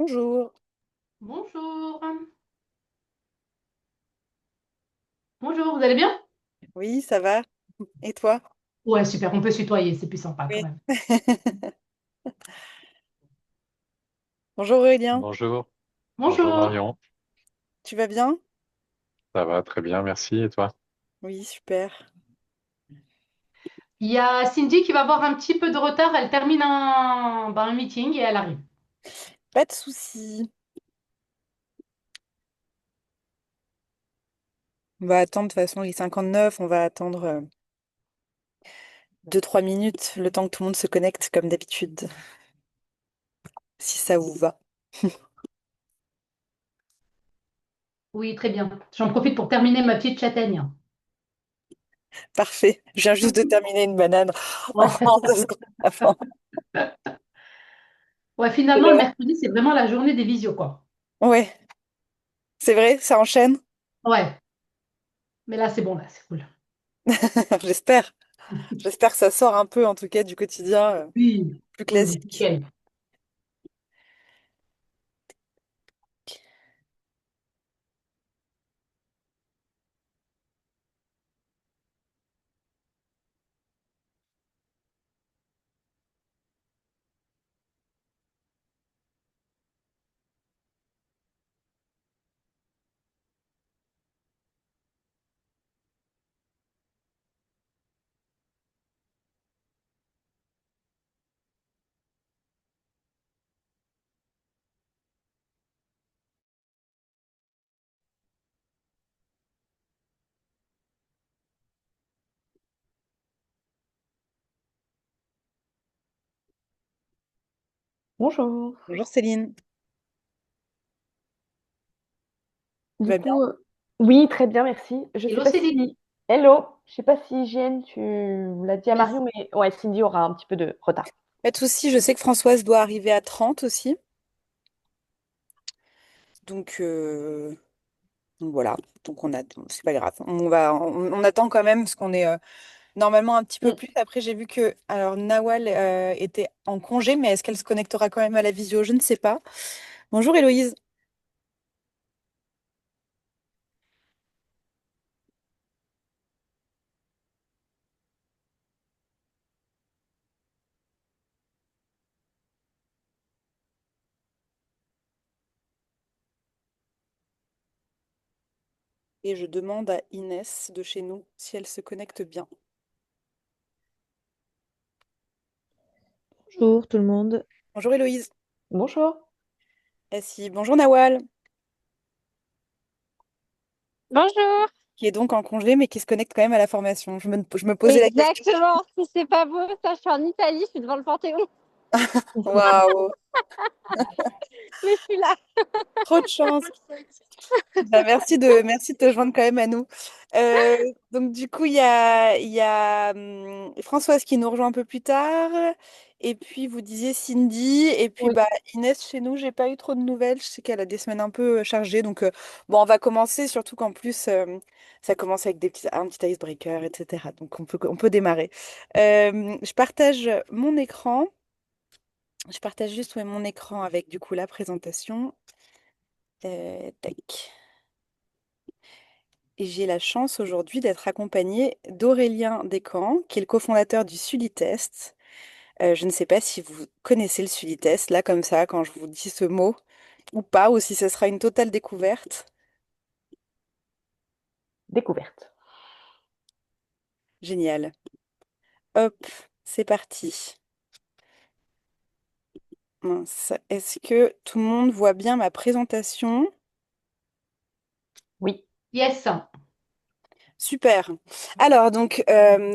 Bonjour. Bonjour. Bonjour, vous allez bien? Oui, ça va? Et toi? Ouais, super, on peut se tutoyer, c'est plus sympa quand Oui. même. Bonjour Aurélien. Bonjour, bonjour Bonjour. Marion, Tu vas bien? ça va très bien, merci. Et toi? Oui, super. Il y a Cindy qui va avoir un petit peu de retard, elle termine un meeting et elle arrive. Pas de souci. On va attendre, de toute façon, les 59. On va attendre 2-3 minutes, le temps que tout le monde se connecte, comme d'habitude, si ça vous va. Oui, très bien. J'en profite pour terminer ma petite châtaigne. Parfait. Je viens juste de terminer une banane Ouais, en 2 secondes avant. ouais, C'est finalement, le l'heure. mercredi, c'est vraiment la journée des visios, quoi. Ouais, c'est vrai, ça enchaîne. Ouais, mais là, c'est bon, là, c'est cool. J'espère. J'espère que ça sort un peu, en tout cas, du quotidien Oui, plus oui, oui, classique. nickel. Bonjour. Bonjour Céline. Tu Du vas bien? coup, oui, très bien, merci. Je sais Hello pas Céline. si... Hello, je sais pas si Jeanne, tu l'as dit à Oui. Marion, mais ouais, Cindy aura un petit peu de retard. Pas de souci, je sais que Françoise doit arriver à 30 aussi. Donc, donc voilà, donc on a, c'est pas grave. On attend quand même parce qu'on est normalement un petit peu Mm. plus. Après, j'ai vu que alors Nawal était en congé, mais est-ce qu'elle se connectera quand même à la visio? Je ne sais pas. Bonjour Héloïse. Et je demande à Inès de chez nous si elle se connecte bien. Bonjour tout le monde. Bonjour Héloïse. Bonjour. Eh si, bonjour Nawal, Bonjour. qui est donc en congé mais qui se connecte quand même à la formation. Je me posais la question. Exactement. Si c'est pas beau, ça, je suis en Italie, je suis devant le Panthéon, Waouh, mais je suis là. trop de chance. Bah, merci de te joindre quand même à nous. Euh, donc du coup, il y a Françoise qui nous rejoint un peu plus tard. Et puis vous disiez Cindy. Et puis Oui. bah, Inès chez nous, j'ai pas eu trop de nouvelles. Je sais qu'elle a des semaines un peu chargées. Donc bon, on va commencer, surtout qu'en plus, ça commence avec un petit icebreaker, etc. Donc on peut démarrer. Je partage mon écran. Je partage juste ouais, mon écran avec du coup la présentation. Tac. Et j'ai la chance aujourd'hui d'être accompagnée d'Aurélien Descamps, qui est le cofondateur du Sulitest. Je ne sais pas si vous connaissez le Sulitest, là comme ça, quand je vous dis ce mot, ou pas, ou si ce sera une totale découverte. Découverte. Génial. Hop, c'est parti. Mince. Est-ce que tout le monde voit bien ma présentation? Oui. Yes. Super. Alors, donc,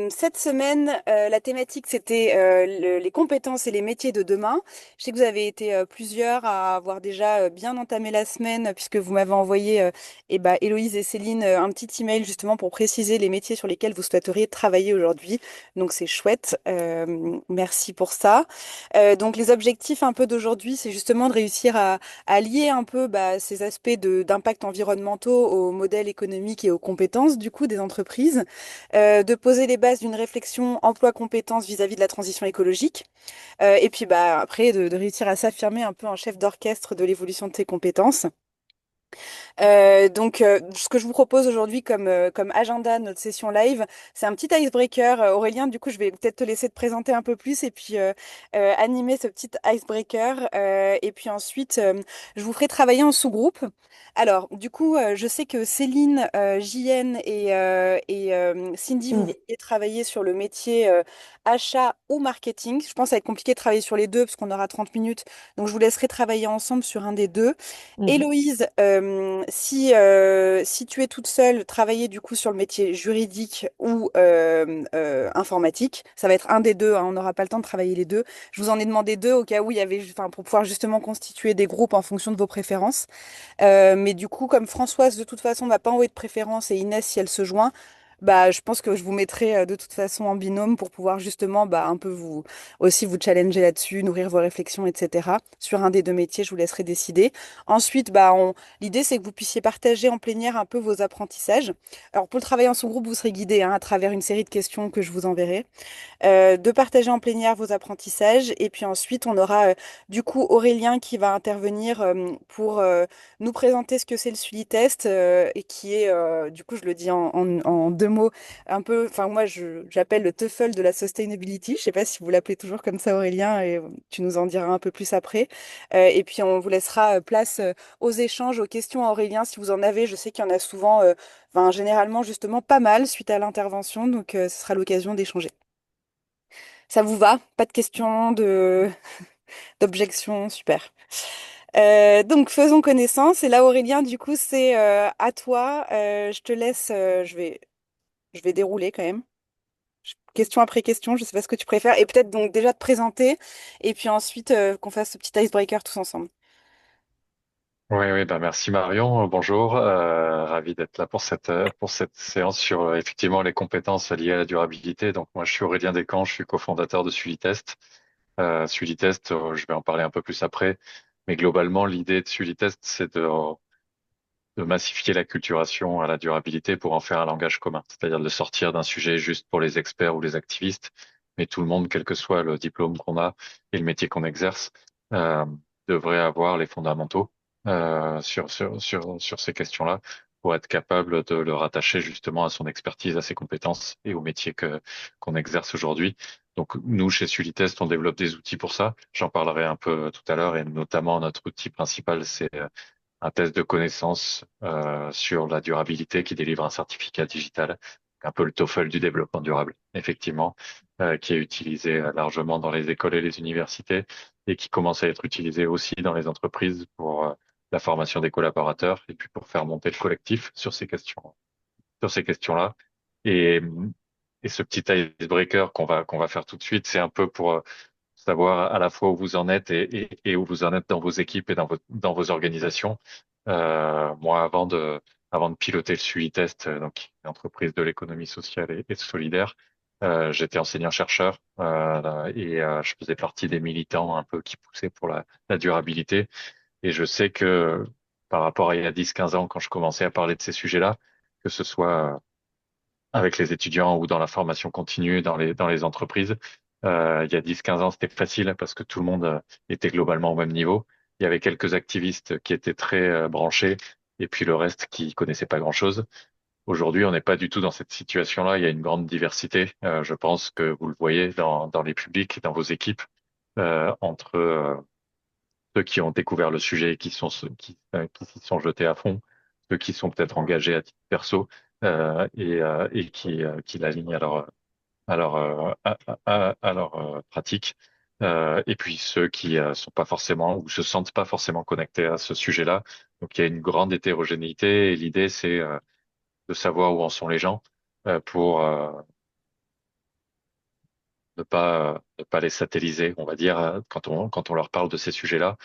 cette semaine, la thématique, c'était les compétences et les métiers de demain. Je sais que vous avez été plusieurs à avoir déjà bien entamé la semaine, puisque vous m'avez envoyé, Héloïse et Céline, un petit email justement pour préciser les métiers sur lesquels vous souhaiteriez travailler aujourd'hui. Donc, c'est chouette. Merci pour ça. Donc, les objectifs un peu d'aujourd'hui, c'est justement de réussir à lier un peu ces aspects d'impact environnementaux au modèle économique et aux compétences, du coup, des des entreprises, de poser les bases d'une réflexion emploi-compétences vis-à-vis de la transition écologique, et puis bah, après de réussir à s'affirmer un peu en chef d'orchestre de l'évolution de tes compétences. Ce que je vous propose aujourd'hui comme agenda de notre session live, c'est un petit icebreaker. Aurélien, du coup, je vais peut-être te laisser te présenter un peu plus et puis animer ce petit icebreaker. Et puis ensuite, je vous ferai travailler en sous-groupe. Alors, du coup, je sais que Céline, JN et Cindy, vous Cindy. vouliez travailler sur le métier achat ou marketing. Je pense que ça va être compliqué de travailler sur les deux parce qu'on aura 30 minutes. Donc, je vous laisserai travailler ensemble sur un des deux. Mhm. Héloïse, si tu es toute seule, travailler du coup sur le métier juridique ou informatique, ça va être un des deux, hein, on n'aura pas le temps de travailler les deux. Je vous en ai demandé deux au cas où il y avait, enfin, pour pouvoir justement constituer des groupes en fonction de vos préférences. Mais du coup, comme Françoise de toute façon n'a pas envoyé de préférence et Inès si elle se joint, bah, je pense que je vous mettrai de toute façon en binôme pour pouvoir justement bah, un peu vous aussi vous challenger là-dessus, nourrir vos réflexions, etc. Sur un des deux métiers, je vous laisserai décider. Ensuite, bah, l'idée c'est que vous puissiez partager en plénière un peu vos apprentissages. Alors pour le travail en sous-groupe, vous serez guidé à travers une série de questions que je vous enverrai, de partager en plénière vos apprentissages. Et puis ensuite, on aura du coup Aurélien qui va intervenir pour nous présenter ce que c'est le Sully-test et qui est, du coup, je le dis en deux mots, un peu, enfin moi, j'appelle le TOEFL de la sustainability. Je sais pas si vous l'appelez toujours comme ça, Aurélien, et tu nous en diras un peu plus après. Et puis, on vous laissera place aux échanges, aux questions à Aurélien, si vous en avez. Je sais qu'il y en a souvent, enfin, généralement, justement, pas mal suite à l'intervention. Donc, ce sera l'occasion d'échanger. Ça vous va? Pas de questions, d'objections, super. Donc faisons connaissance. Et là, Aurélien, du coup, c'est à toi. Je te laisse. Je vais dérouler quand même. Question après question. Je sais pas ce que tu préfères. Et peut-être donc déjà te présenter. Et puis ensuite qu'on fasse ce petit icebreaker tous ensemble. Oui, oui, bah merci Marion. Bonjour, ravi d'être là pour cette séance sur effectivement les compétences liées à la durabilité. Donc moi, je suis Aurélien Descamps, je suis cofondateur de Sulitest. Sulitest, je vais en parler un peu plus après, mais globalement, l'idée de Sulitest, c'est de massifier la culturation à la durabilité pour en faire un langage commun, c'est-à-dire de sortir d'un sujet juste pour les experts ou les activistes, mais tout le monde, quel que soit le diplôme qu'on a et le métier qu'on exerce, euh, devrait avoir les fondamentaux sur ces questions-là pour être capable de le rattacher justement à son expertise, à ses compétences et au métier qu'on exerce aujourd'hui. Donc nous, chez Sulitest, on développe des outils pour ça. J'en parlerai un peu tout à l'heure et notamment notre outil principal, c'est un test de connaissances sur la durabilité qui délivre un certificat digital, un peu le TOEFL du développement durable, effectivement, qui est utilisé largement dans les écoles et les universités et qui commence à être utilisé aussi dans les entreprises pour la formation des collaborateurs et puis pour faire monter le collectif sur ces questions-là. Et, et ce petit icebreaker qu'on va faire tout de suite, c'est un peu pour savoir à la fois où vous en êtes et où vous en êtes dans vos équipes et dans vos organisations. Moi, avant de piloter le SUI-test, donc une entreprise de l'économie sociale et solidaire, j'étais enseignant-chercheur je faisais partie des militants un peu qui poussaient pour la durabilité. Et je sais que par rapport à il y a 10-15 ans, quand je commençais à parler de ces sujets-là, que ce soit avec les étudiants ou dans la formation continue, dans les entreprises. Il y a 10-15 ans, c'était facile parce que tout le monde était globalement au même niveau. Il y avait quelques activistes qui étaient très branchés et puis le reste qui connaissait pas grand-chose. Aujourd'hui, on n'est pas du tout dans cette situation-là. Il y a une grande diversité. Je pense que vous le voyez dans les publics, dans vos équipes, entre ceux qui ont découvert le sujet et qui s'y sont jetés à fond, ceux qui sont peut-être engagés à titre perso et qui l'alignent à leur pratique. Et puis ceux qui sont pas forcément ou se sentent pas forcément connectés à ce sujet-là. Donc il y a une grande hétérogénéité et l'idée c'est de savoir où en sont les gens pour ne pas les satelliser, on va dire, quand on leur parle de ces sujets-là,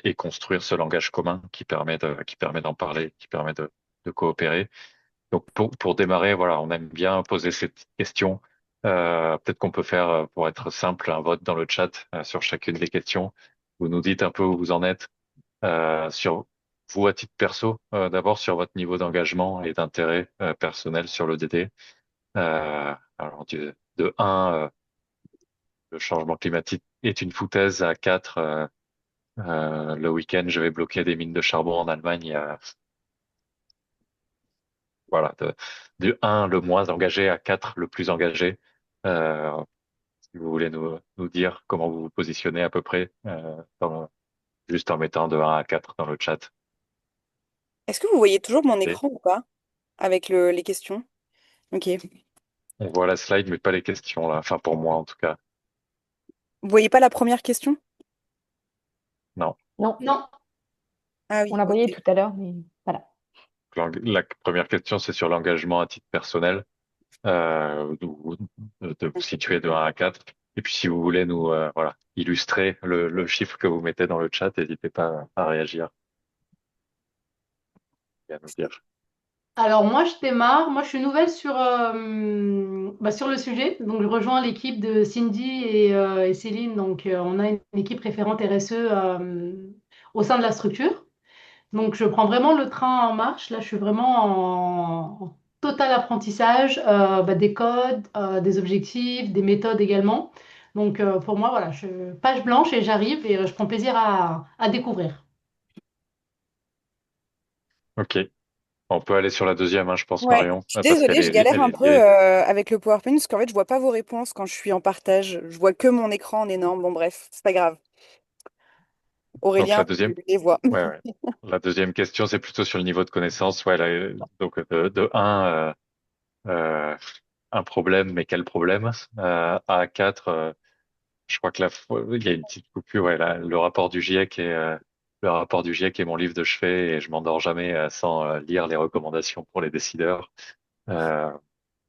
et construire ce langage commun qui permet d'en parler, qui permet de coopérer. Donc pour démarrer, voilà, on aime bien poser cette petite question. Peut-être qu'on peut faire, pour être simple, un vote dans le chat sur chacune des questions. Vous nous dites un peu où vous en êtes sur vous, à titre perso, d'abord sur votre niveau d'engagement et d'intérêt personnel sur le DD. Alors, de 1, le changement climatique est une foutaise. À 4, le week-end, je vais bloquer des mines de charbon en Allemagne. Voilà, de 1, le moins engagé, à 4, le plus engagé. Euh, Si vous voulez nous dire comment vous vous positionnez à peu près, juste en mettant de 1 à 4 dans le chat. Est-ce que vous voyez toujours mon Et écran ou pas avec les questions? Ok. on voit la slide, mais pas les questions là. Enfin, pour moi, en tout cas. Vous voyez pas la première question? Non. Non, Non. Ah on oui, la voyait ok. tout à l'heure, mais voilà. La première question, c'est sur l'engagement à titre personnel, de vous situer de 1 à 4. Et puis, si vous voulez voilà, illustrer le chiffre que vous mettez dans le chat, n'hésitez pas à réagir et à nous dire. Alors moi, je démarre. Moi, je suis nouvelle sur le sujet. Donc, je rejoins l'équipe de Cindy et Céline. Donc, on a une équipe référente RSE au sein de la structure. Donc, je prends vraiment le train en marche. Là, je suis vraiment en total apprentissage des codes, des objectifs, des méthodes également. Donc, pour moi, voilà, page blanche et j'arrive et je prends plaisir à découvrir. OK. On peut aller sur la deuxième, hein, je pense, Ouais, Marion, je suis parce désolée, je galère elle un est peu liée. avec le PowerPoint parce qu'en fait, je vois pas vos réponses quand je suis en partage. Je vois que mon écran en énorme. Bon, bref, c'est pas grave. Donc, la Aurélien, tu deuxième, les vois. ouais, ouais. La deuxième question, c'est plutôt sur le niveau de connaissance. Ouais, là, donc, de 1, un problème, mais quel problème? À 4, je crois que il y a une petite coupure. Ouais, là, le rapport du GIEC est mon livre de chevet et je m'endors jamais sans lire les recommandations pour les décideurs. Euh,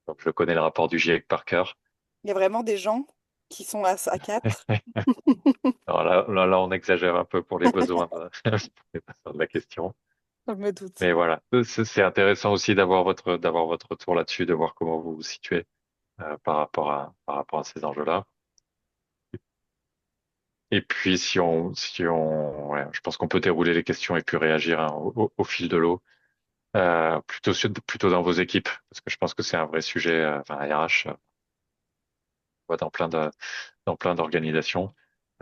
donc, je connais le rapport du GIEC par cœur. Il y a vraiment des gens qui sont à 4. Alors là, on exagère un peu pour les besoins de la question. Je me doute. Mais voilà, c'est intéressant aussi d'avoir votre retour là-dessus, de voir comment vous vous situez par rapport à ces enjeux-là. Et puis ouais, je pense qu'on peut dérouler les questions et puis réagir, hein, au fil de l'eau, plutôt dans vos équipes, parce que je pense que c'est un vrai sujet, enfin RH, dans dans plein d'organisations.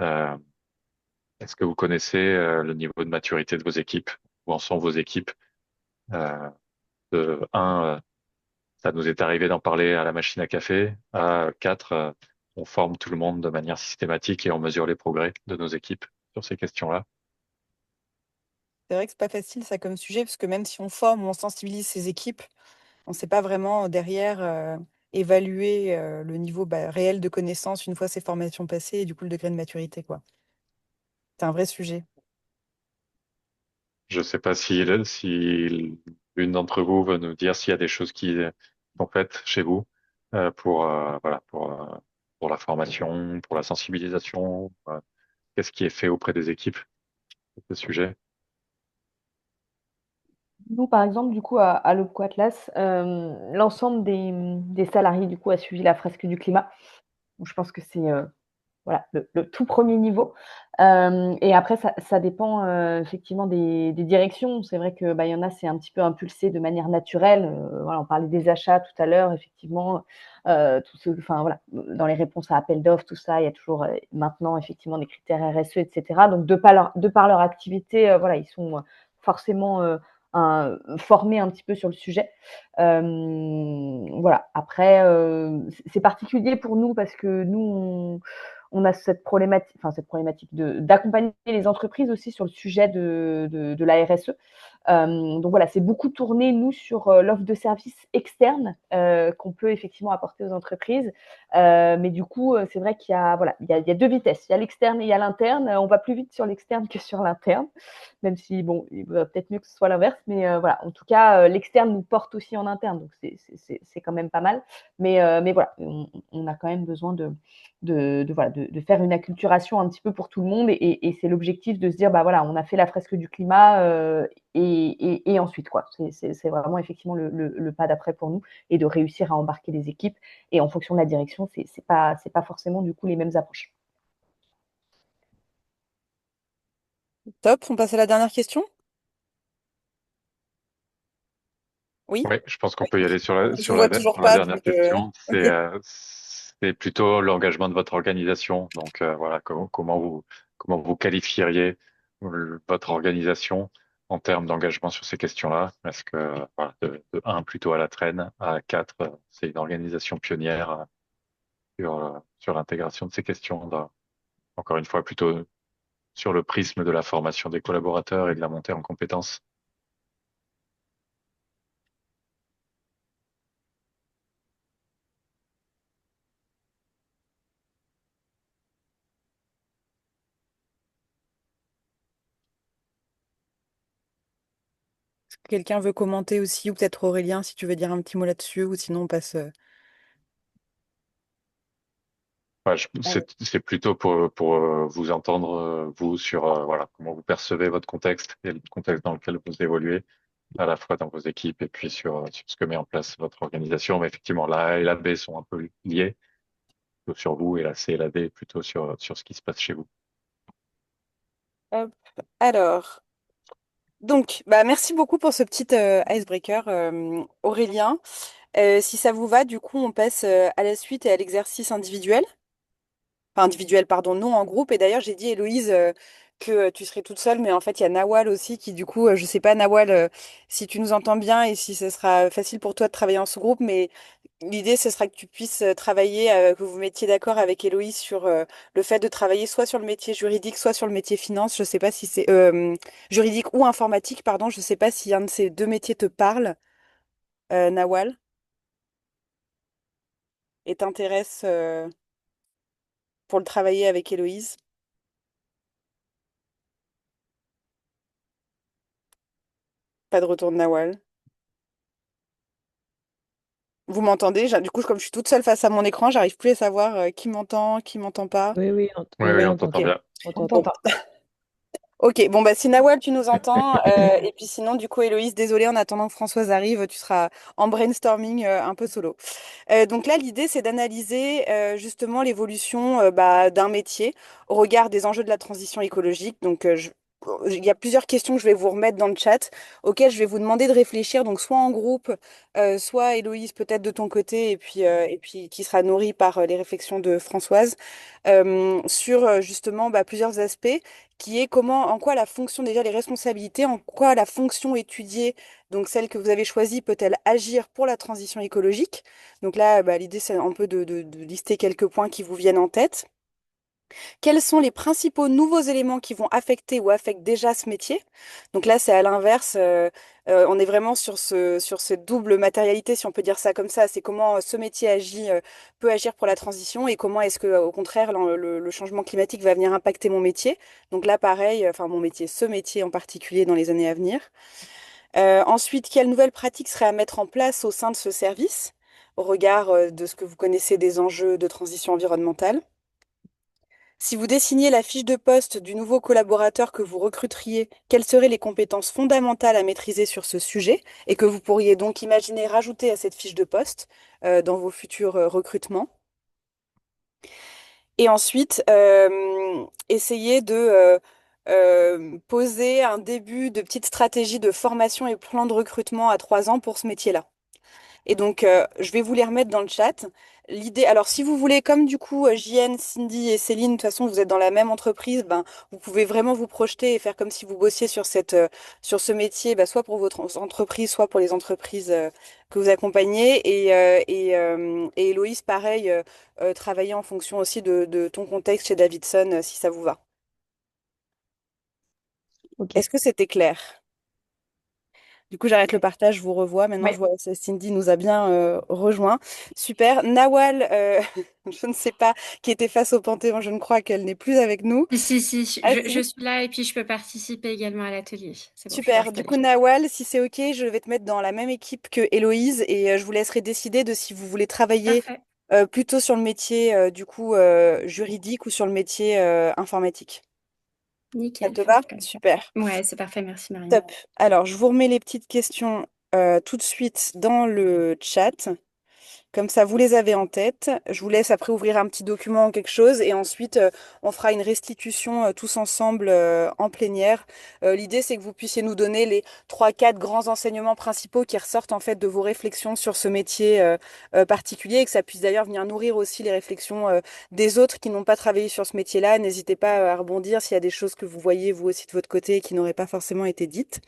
Euh, Est-ce que vous connaissez le niveau de maturité de vos équipes? Où en sont vos équipes? Euh, de 1, ça nous est arrivé d'en parler à la machine à café. À 4, on forme tout le monde de manière systématique et on mesure les progrès de nos équipes sur ces questions-là. C'est vrai que c'est pas facile ça comme sujet parce que même si on forme ou on sensibilise ses équipes, on ne sait pas vraiment derrière évaluer le niveau réel de connaissance une fois ces formations passées et du coup le degré de maturité, quoi. C'est un vrai sujet. Je ne sais pas si l'une d'entre vous veut nous dire s'il y a des choses qui sont faites chez vous voilà, pour la formation, pour la sensibilisation. Qu'est-ce qui est fait auprès des équipes sur ce sujet? Nous, par exemple, du coup, à l'Opco Atlas, l'ensemble des salariés, du coup, a suivi la fresque du climat. Donc, je pense que c'est voilà, le tout premier niveau. Et après, ça dépend effectivement des directions. C'est vrai que il y en a, c'est un petit peu impulsé de manière naturelle. Voilà, on parlait des achats tout à l'heure, effectivement. Enfin voilà, dans les réponses à appel d'offres, tout ça, il y a toujours maintenant effectivement des critères RSE, etc. Donc de par leur activité, voilà, ils sont forcément formés un petit peu sur le sujet. Voilà. Après, c'est particulier pour nous parce que nous, on a cette problématique d'accompagner les entreprises aussi sur le sujet de la RSE. Donc voilà, c'est beaucoup tourné, nous, sur l'offre de services externes qu'on peut effectivement apporter aux entreprises. Mais du coup, c'est vrai qu'il y a, voilà, il y a deux vitesses. Il y a l'externe et il y a l'interne. On va plus vite sur l'externe que sur l'interne, même si, bon, il va peut-être mieux que ce soit l'inverse. Mais voilà, en tout cas, l'externe nous porte aussi en interne. Donc c'est quand même pas mal. Mais voilà, on a quand même besoin voilà, de faire une acculturation un petit peu pour tout le monde. Et c'est l'objectif de se dire, bah voilà, on a fait la fresque du climat et ensuite, quoi. C'est vraiment effectivement le pas d'après pour nous et de réussir à embarquer les équipes. Et en fonction de la direction, c'est pas forcément du coup les mêmes approches. Top, on passe à la dernière question. Oui, Oui, je pense qu'on peut y aller sur je vous vois toujours sur la pas, dernière donc question. ok. C'est plutôt l'engagement de votre organisation. Donc voilà, comment vous qualifieriez votre organisation en termes d'engagement sur ces questions-là? Est-ce que voilà, de 1 plutôt à la traîne, à 4, c'est une organisation pionnière sur l'intégration de ces questions, encore une fois, plutôt sur le prisme de la formation des collaborateurs et de la montée en compétences. Est-ce que quelqu'un veut commenter aussi, ou peut-être Aurélien, si tu veux dire un petit mot là-dessus, ou sinon on passe. Ouais, Euh, c'est plutôt pour vous entendre, vous, sur voilà, comment vous percevez votre contexte et le contexte dans lequel vous évoluez, à la fois dans vos équipes et puis sur ce que met en place votre organisation. Mais effectivement, la A et la B sont un peu liées, plutôt sur vous, et la C et la D plutôt sur ce qui se passe chez vous. hop. Alors, donc, bah, merci beaucoup pour ce petit icebreaker, Aurélien. Si ça vous va, du coup, on passe à la suite et à l'exercice individuel. Enfin, individuel, pardon, non en groupe. Et d'ailleurs, j'ai dit, Héloïse, que tu serais toute seule, mais en fait, il y a Nawal aussi qui, du coup, je sais pas, Nawal, si tu nous entends bien et si ce sera facile pour toi de travailler en sous-groupe, mais l'idée, ce sera que tu puisses travailler, que vous mettiez d'accord avec Héloïse sur le fait de travailler soit sur le métier juridique, soit sur le métier finance. Je sais pas si c'est juridique ou informatique, pardon. Je sais pas si un de ces deux métiers te parle, Nawal, et t'intéresse pour le travailler avec Héloïse. Pas de retour de Nawal. Vous m'entendez? Du coup, comme je suis toute seule face à mon écran, j'arrive plus à savoir qui m'entend pas. Oui, oui, Oui, oui, oui, on on t'entend Ok. t'entend. bien. On On t'entend. Bon. t'entend. Ok, bon bah si Nawal tu nous entends, et puis sinon du coup Héloïse, désolée en attendant que Françoise arrive, tu seras en brainstorming un peu solo. Donc là l'idée c'est d'analyser justement l'évolution d'un métier au regard des enjeux de la transition écologique. Donc il y a plusieurs questions que je vais vous remettre dans le chat, auxquelles je vais vous demander de réfléchir, donc soit en groupe, soit Héloïse peut-être de ton côté, et puis qui sera nourrie par les réflexions de Françoise, sur justement plusieurs aspects qui est comment, en quoi la fonction, déjà les responsabilités, en quoi la fonction étudiée, donc celle que vous avez choisie, peut-elle agir pour la transition écologique? Donc là, l'idée, c'est un peu de lister quelques points qui vous viennent en tête. Quels sont les principaux nouveaux éléments qui vont affecter ou affectent déjà ce métier? Donc là, c'est à l'inverse. On est vraiment sur cette double matérialité, si on peut dire ça comme ça. C'est comment ce métier agit, peut agir pour la transition et comment est-ce que, au contraire, le changement climatique va venir impacter mon métier. Donc là, pareil, enfin mon métier, ce métier en particulier dans les années à venir. Ensuite, quelles nouvelles pratiques seraient à mettre en place au sein de ce service au regard de ce que vous connaissez des enjeux de transition environnementale? Si vous dessiniez la fiche de poste du nouveau collaborateur que vous recruteriez, quelles seraient les compétences fondamentales à maîtriser sur ce sujet et que vous pourriez donc imaginer rajouter à cette fiche de poste dans vos futurs recrutements? Et ensuite, essayer de poser un début de petite stratégie de formation et plan de recrutement à 3 ans pour ce métier-là. Et donc, je vais vous les remettre dans le chat. L'idée, alors si vous voulez, comme du coup, JN, Cindy et Céline, de toute façon, vous êtes dans la même entreprise, ben, vous pouvez vraiment vous projeter et faire comme si vous bossiez sur sur ce métier, soit pour votre entreprise, soit pour les entreprises que vous accompagnez. Et Héloïse, pareil, travailler en fonction aussi de ton contexte chez Davidson, si ça vous va. Ok. Est-ce que c'était clair? Du coup, j'arrête le partage, je vous revois. Maintenant, je Ouais. vois que Cindy nous a bien rejoint. Super. Nawal, je ne sais pas, qui était face au Panthéon, je ne crois qu'elle n'est plus avec nous. Si, Ah je si. suis là et puis je peux participer également à l'atelier. C'est bon, je suis Super. Du installée. coup, Nawal, si c'est OK, je vais te mettre dans la même équipe que Héloïse et je vous laisserai décider de si vous voulez travailler Parfait, plutôt sur le métier du coup juridique ou sur le métier informatique. Ça nickel, te va? faisons comme ça. Super. Ouais, c'est parfait, merci Marine. Top. Alors, je vous remets les petites questions tout de suite dans le chat. Comme ça, vous les avez en tête. Je vous laisse après ouvrir un petit document ou quelque chose et ensuite, on fera une restitution tous ensemble en plénière. L'idée, c'est que vous puissiez nous donner les trois, quatre grands enseignements principaux qui ressortent en fait de vos réflexions sur ce métier particulier et que ça puisse d'ailleurs venir nourrir aussi les réflexions des autres qui n'ont pas travaillé sur ce métier-là. N'hésitez pas à rebondir s'il y a des choses que vous voyez vous aussi de votre côté et qui n'auraient pas forcément été dites.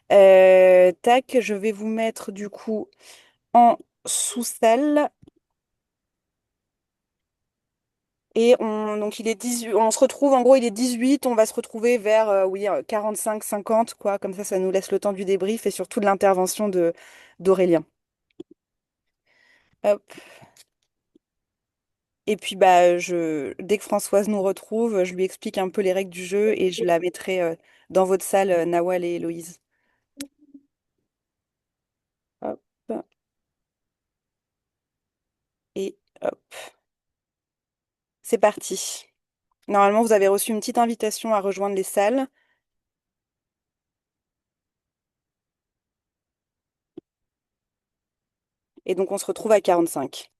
Tac, je vais vous mettre du coup en sous-salle. Et donc il est 18, on se retrouve, en gros, il est 18, on va se retrouver vers, oui, 45, 50, quoi. Comme ça nous laisse le temps du débrief et surtout de l'intervention d'Aurélien. Hop. Et puis, bah, dès que Françoise nous retrouve, je lui explique un peu les règles du jeu et je la mettrai, dans votre salle, Nawal et Héloïse. Hop. Et hop. C'est parti. Normalement, vous avez reçu une petite invitation à rejoindre les salles. Et donc, on se retrouve à 45.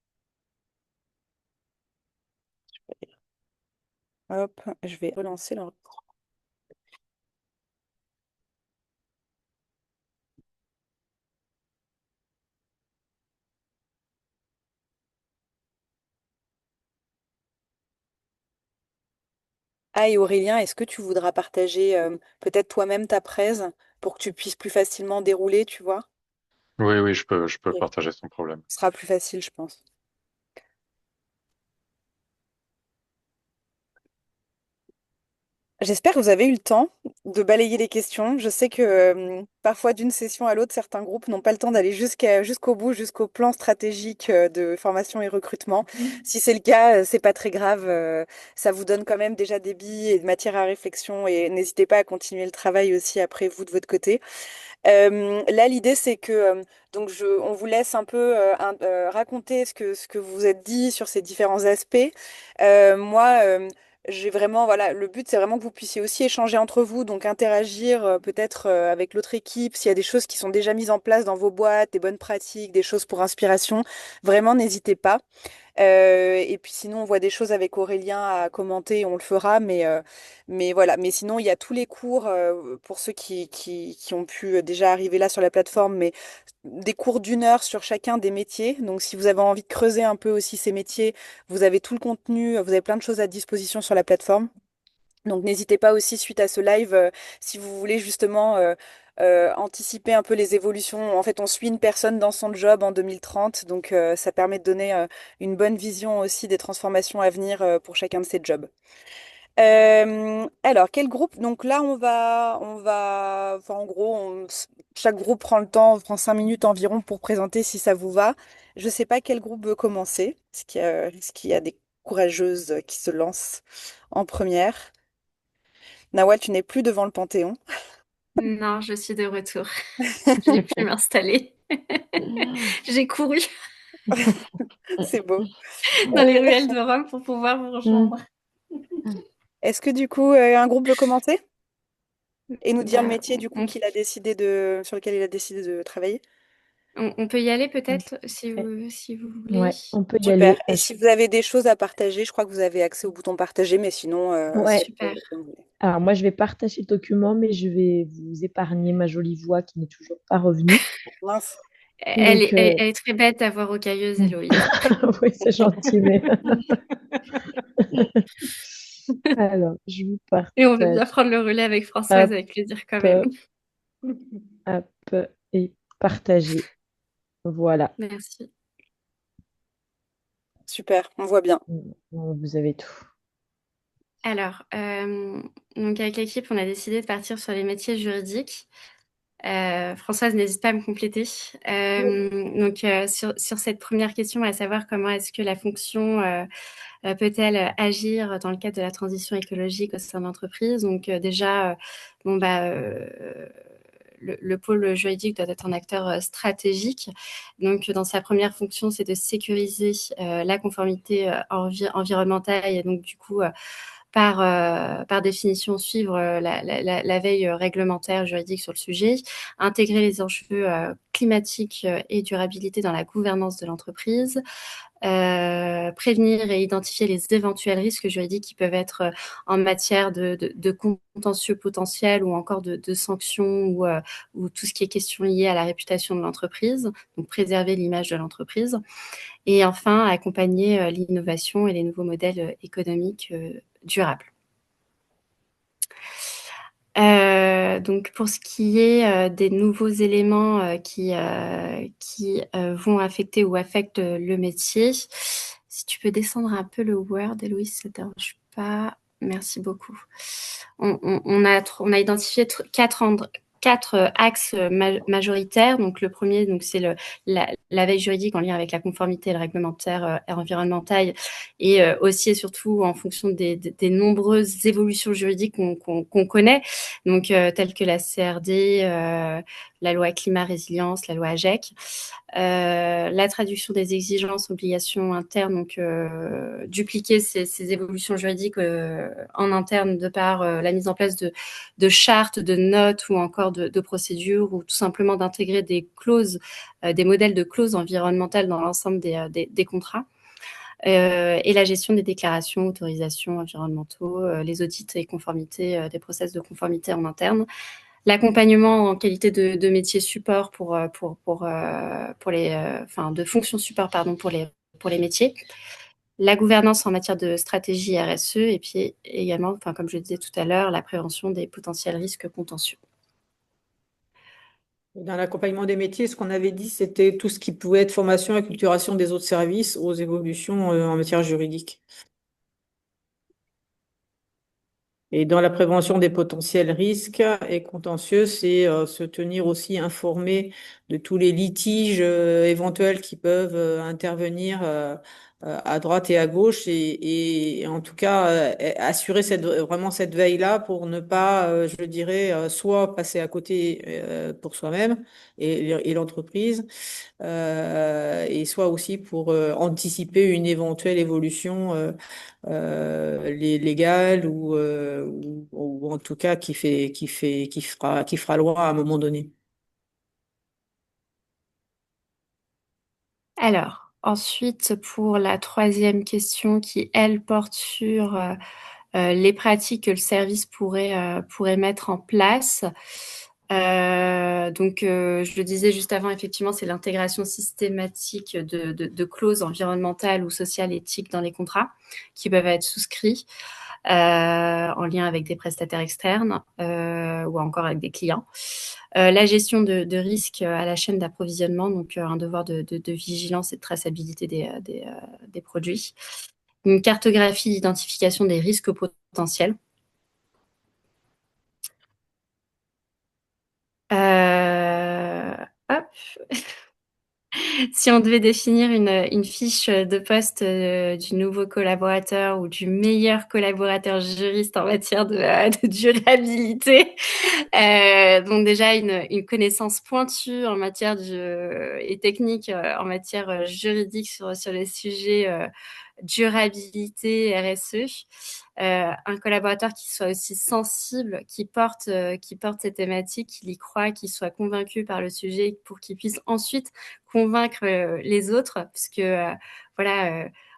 Hop, je vais relancer le... Ah, et Aurélien, est-ce que tu voudras partager peut-être toi-même ta presse pour que tu puisses plus facilement dérouler, tu vois? Oui, oui, je peux Ok. partager sans problème. Ce sera plus facile, je pense. J'espère que vous avez eu le temps de balayer les questions. Je sais que parfois d'une session à l'autre, certains groupes n'ont pas le temps d'aller jusqu'au bout, jusqu'au plan stratégique de formation et recrutement. Si c'est le cas, c'est pas très grave. Ça vous donne quand même déjà des billes et de matière à réflexion et n'hésitez pas à continuer le travail aussi après vous de votre côté. Là, l'idée, c'est que on vous laisse un peu raconter ce que vous vous êtes dit sur ces différents aspects. Moi, j'ai vraiment, voilà, le but, c'est vraiment que vous puissiez aussi échanger entre vous, donc interagir peut-être avec l'autre équipe, s'il y a des choses qui sont déjà mises en place dans vos boîtes, des bonnes pratiques, des choses pour inspiration, vraiment, n'hésitez pas. Et puis sinon, on voit des choses avec Aurélien à commenter, on le fera, mais voilà. Mais sinon, il y a tous les cours pour ceux qui ont pu déjà arriver là sur la plateforme, mais des cours d'1 heure sur chacun des métiers. Donc, si vous avez envie de creuser un peu aussi ces métiers, vous avez tout le contenu, vous avez plein de choses à disposition sur la plateforme. Donc n'hésitez pas aussi suite à ce live, si vous voulez justement anticiper un peu les évolutions. En fait, on suit une personne dans son job en 2030, donc ça permet de donner une bonne vision aussi des transformations à venir pour chacun de ces jobs. Alors, quel groupe? Donc là, enfin, en gros, chaque groupe prend le temps, prend 5 minutes environ pour présenter si ça vous va. Je sais pas quel groupe veut commencer. Est-ce qu'il y a des courageuses qui se lancent en première? Nawal, tu n'es plus devant le Panthéon. Non, je suis de retour. J'ai pu m'installer. J'ai couru C'est beau. dans les Euh, ruelles de Rome pour pouvoir vous Mm. rejoindre. Est-ce que du coup, un groupe veut commencer et nous dire le Bah, métier du coup sur lequel il a décidé de travailler? on peut y aller peut-être Ouais, si vous voulez. ouais, on peut y Super. aller. Et si vous avez des choses à partager, je crois que vous avez accès au bouton partager, mais sinon, Ouais. Super. comme vous voulez. Alors moi, je vais partager le document, mais je vais vous épargner ma jolie voix qui n'est toujours pas revenue. Mince. Elle Donc, est, elle, elle est très bête à voir rocailleuse, Héloïse. oui, c'est gentil, mais alors, je vous Et on veut partage. bien prendre le relais avec Françoise Hop, avec plaisir quand même. hop, et partager. Voilà. Merci. Super, on voit bien. Vous avez tout. Alors, donc avec l'équipe, on a décidé de partir sur les métiers juridiques. Françoise, n'hésite pas à me compléter. Donc, sur cette première question, à savoir comment est-ce que la fonction peut-elle agir dans le cadre de la transition écologique au sein de l'entreprise. Donc, déjà, bon, le pôle juridique doit être un acteur stratégique. Donc, dans sa première fonction, c'est de sécuriser la conformité environnementale et donc, du coup, par définition, suivre la veille réglementaire juridique sur le sujet, intégrer les enjeux climatiques et durabilité dans la gouvernance de l'entreprise, prévenir et identifier les éventuels risques juridiques qui peuvent être en matière de contentieux potentiels ou encore de sanctions ou tout ce qui est question liée à la réputation de l'entreprise, donc préserver l'image de l'entreprise. Et enfin, accompagner l'innovation et les nouveaux modèles économiques durables. Donc pour ce qui est des nouveaux éléments qui vont affecter ou affectent le métier, si tu peux descendre un peu le Word, Héloïse, ça ne dérange pas. Merci beaucoup. On a identifié quatre axes majoritaires. Donc le premier, donc c'est la veille juridique en lien avec la conformité et le réglementaire environnemental, et aussi et surtout en fonction des nombreuses évolutions juridiques qu'on connaît, donc telles que la CRD, la loi climat résilience, la loi AGEC. La traduction des exigences, obligations internes, donc dupliquer ces évolutions juridiques en interne de par la mise en place de chartes, de notes ou encore de procédures, ou tout simplement d'intégrer des clauses, des modèles de clauses environnementales dans l'ensemble des contrats. Et la gestion des déclarations, autorisations environnementaux, les audits et conformités, des process de conformité en interne. L'accompagnement en qualité de métier support de fonction support pour les métiers. La gouvernance en matière de stratégie RSE, et puis également, comme je le disais tout à l'heure, la prévention des potentiels risques contentieux. Dans l'accompagnement des métiers, ce qu'on avait dit, c'était tout ce qui pouvait être formation et acculturation des autres services aux évolutions en matière juridique. Et dans la prévention des potentiels risques et contentieux, c'est se tenir aussi informé de tous les litiges éventuels qui peuvent intervenir à droite et à gauche, et en tout cas assurer vraiment cette veille-là pour ne pas, je dirais, soit passer à côté pour soi-même et l'entreprise, et soit aussi pour anticiper une éventuelle évolution légale ou en tout cas qui fera loi à un moment donné. Alors, ensuite, pour la troisième question qui, elle, porte sur les pratiques que le service pourrait mettre en place. Donc, je le disais juste avant, effectivement, c'est l'intégration systématique de clauses environnementales ou sociales éthiques dans les contrats qui peuvent être souscrits en lien avec des prestataires externes ou encore avec des clients. La gestion de risques à la chaîne d'approvisionnement, donc un devoir de vigilance et de traçabilité des produits. Une cartographie d'identification des risques potentiels. Hop. Si on devait définir une fiche de poste du nouveau collaborateur ou du meilleur collaborateur juriste en matière de durabilité, donc déjà une connaissance pointue en matière et technique en matière juridique sur les sujets durabilité, RSE, un collaborateur qui soit aussi sensible, qui porte ces thématiques, qui y croit, qui soit convaincu par le sujet pour qu'il puisse ensuite convaincre les autres, puisque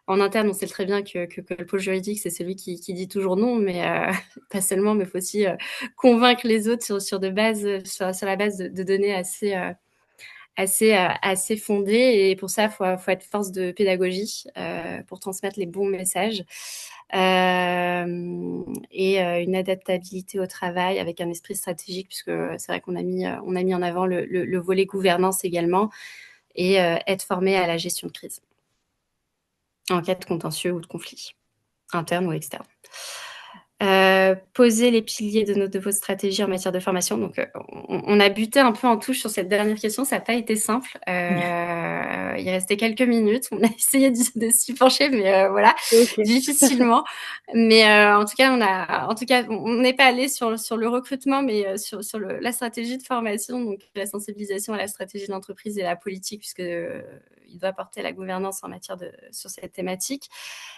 en interne, on sait très bien que le pôle juridique, c'est celui qui dit toujours non, mais pas seulement, mais il faut aussi convaincre les autres sur la base de données assez fondées. Et pour ça, faut être force de pédagogie pour transmettre les bons messages. Et une adaptabilité au travail avec un esprit stratégique, puisque c'est vrai qu'on a mis en avant le volet gouvernance également, et être formé à la gestion de crise en cas de contentieux ou de conflit, interne ou externe. Poser les piliers de votre stratégie en matière de formation. Donc, on a buté un peu en touche sur cette dernière question. Ça n'a pas été simple. Il restait quelques minutes. On a essayé de s'y pencher, mais voilà, okay. Difficilement. Mais en tout cas, on n'est pas allé sur le recrutement, mais sur la stratégie de formation, donc la sensibilisation à la stratégie d'entreprise et la politique, puisque il doit porter la gouvernance en matière sur cette thématique.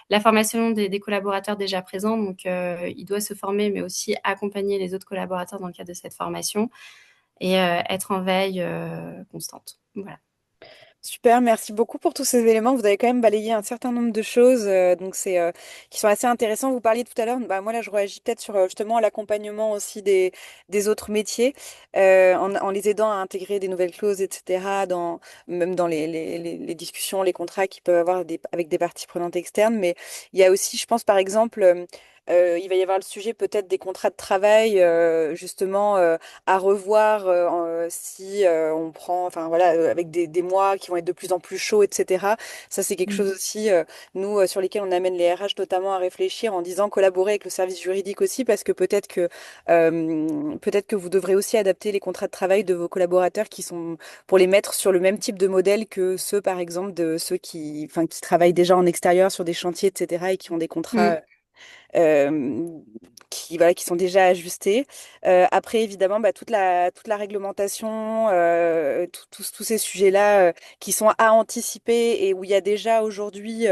La formation des collaborateurs déjà présents, donc il doit se former, mais aussi accompagner les autres collaborateurs dans le cadre de cette formation et être en veille constante. Voilà. Super, merci beaucoup pour tous ces éléments. Vous avez quand même balayé un certain nombre de choses, qui sont assez intéressants. Vous parliez tout à l'heure, bah, moi là, je réagis peut-être sur justement l'accompagnement aussi des autres métiers, en les aidant à intégrer des nouvelles clauses, etc., même dans les discussions, les contrats qu'ils peuvent avoir avec des parties prenantes externes. Mais il y a aussi, je pense, par exemple, il va y avoir le sujet peut-être des contrats de travail, justement. À revoir, si on prend, enfin voilà, avec des mois qui vont être de plus en plus chauds, etc. Ça, c'est quelque chose aussi, nous, sur lesquels on amène les RH notamment à réfléchir en disant collaborer avec le service juridique aussi, parce que peut-être que vous devrez aussi adapter les contrats de travail de vos collaborateurs pour les mettre sur le même type de modèle que ceux, par exemple, de ceux enfin, qui travaillent déjà en extérieur sur des chantiers, etc. et qui ont des contrats euh, voilà, qui sont déjà ajustés. Après, évidemment, bah, toute la réglementation, tous ces sujets-là qui sont à anticiper et où il y a déjà aujourd'hui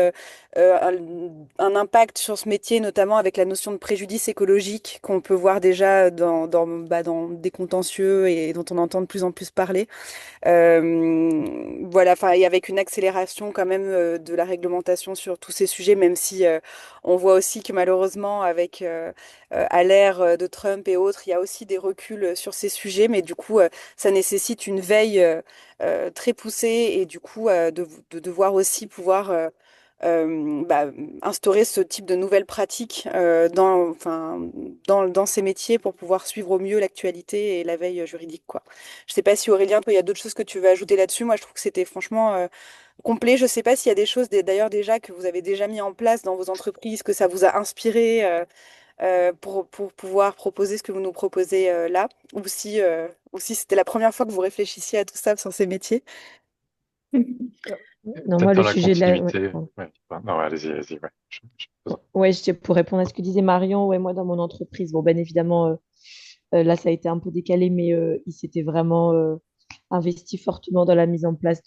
un impact sur ce métier, notamment avec la notion de préjudice écologique qu'on peut voir déjà dans des contentieux et dont on entend de plus en plus parler. Voilà, enfin, et avec une accélération quand même de la réglementation sur tous ces sujets, même si on voit aussi que malheureusement, à l'ère de Trump et autres, il y a aussi des reculs sur ces sujets, mais du coup, ça nécessite une veille très poussée et du coup, de devoir aussi pouvoir bah, instaurer ce type de nouvelles pratiques enfin, dans ces métiers pour pouvoir suivre au mieux l'actualité et la veille juridique, quoi. Je sais pas si Aurélien, toi, il y a d'autres choses que tu veux ajouter là-dessus. Moi, je trouve que c'était franchement complet. Je sais pas s'il y a des choses d'ailleurs déjà que vous avez déjà mis en place dans vos entreprises, que ça vous a inspiré pour pouvoir proposer ce que vous nous proposez là, ou si c'était la première fois que vous réfléchissiez à tout ça sur ces métiers. Non, Peut-être moi, dans le la sujet de la. Ouais, continuité. pardon. Ouais. Non, allez-y, ouais. Ouais, pour répondre à ce que disait Marion, ouais, moi, dans mon entreprise, bon, bien évidemment, là, ça a été un peu décalé, mais il s'était vraiment investi fortement dans la mise en place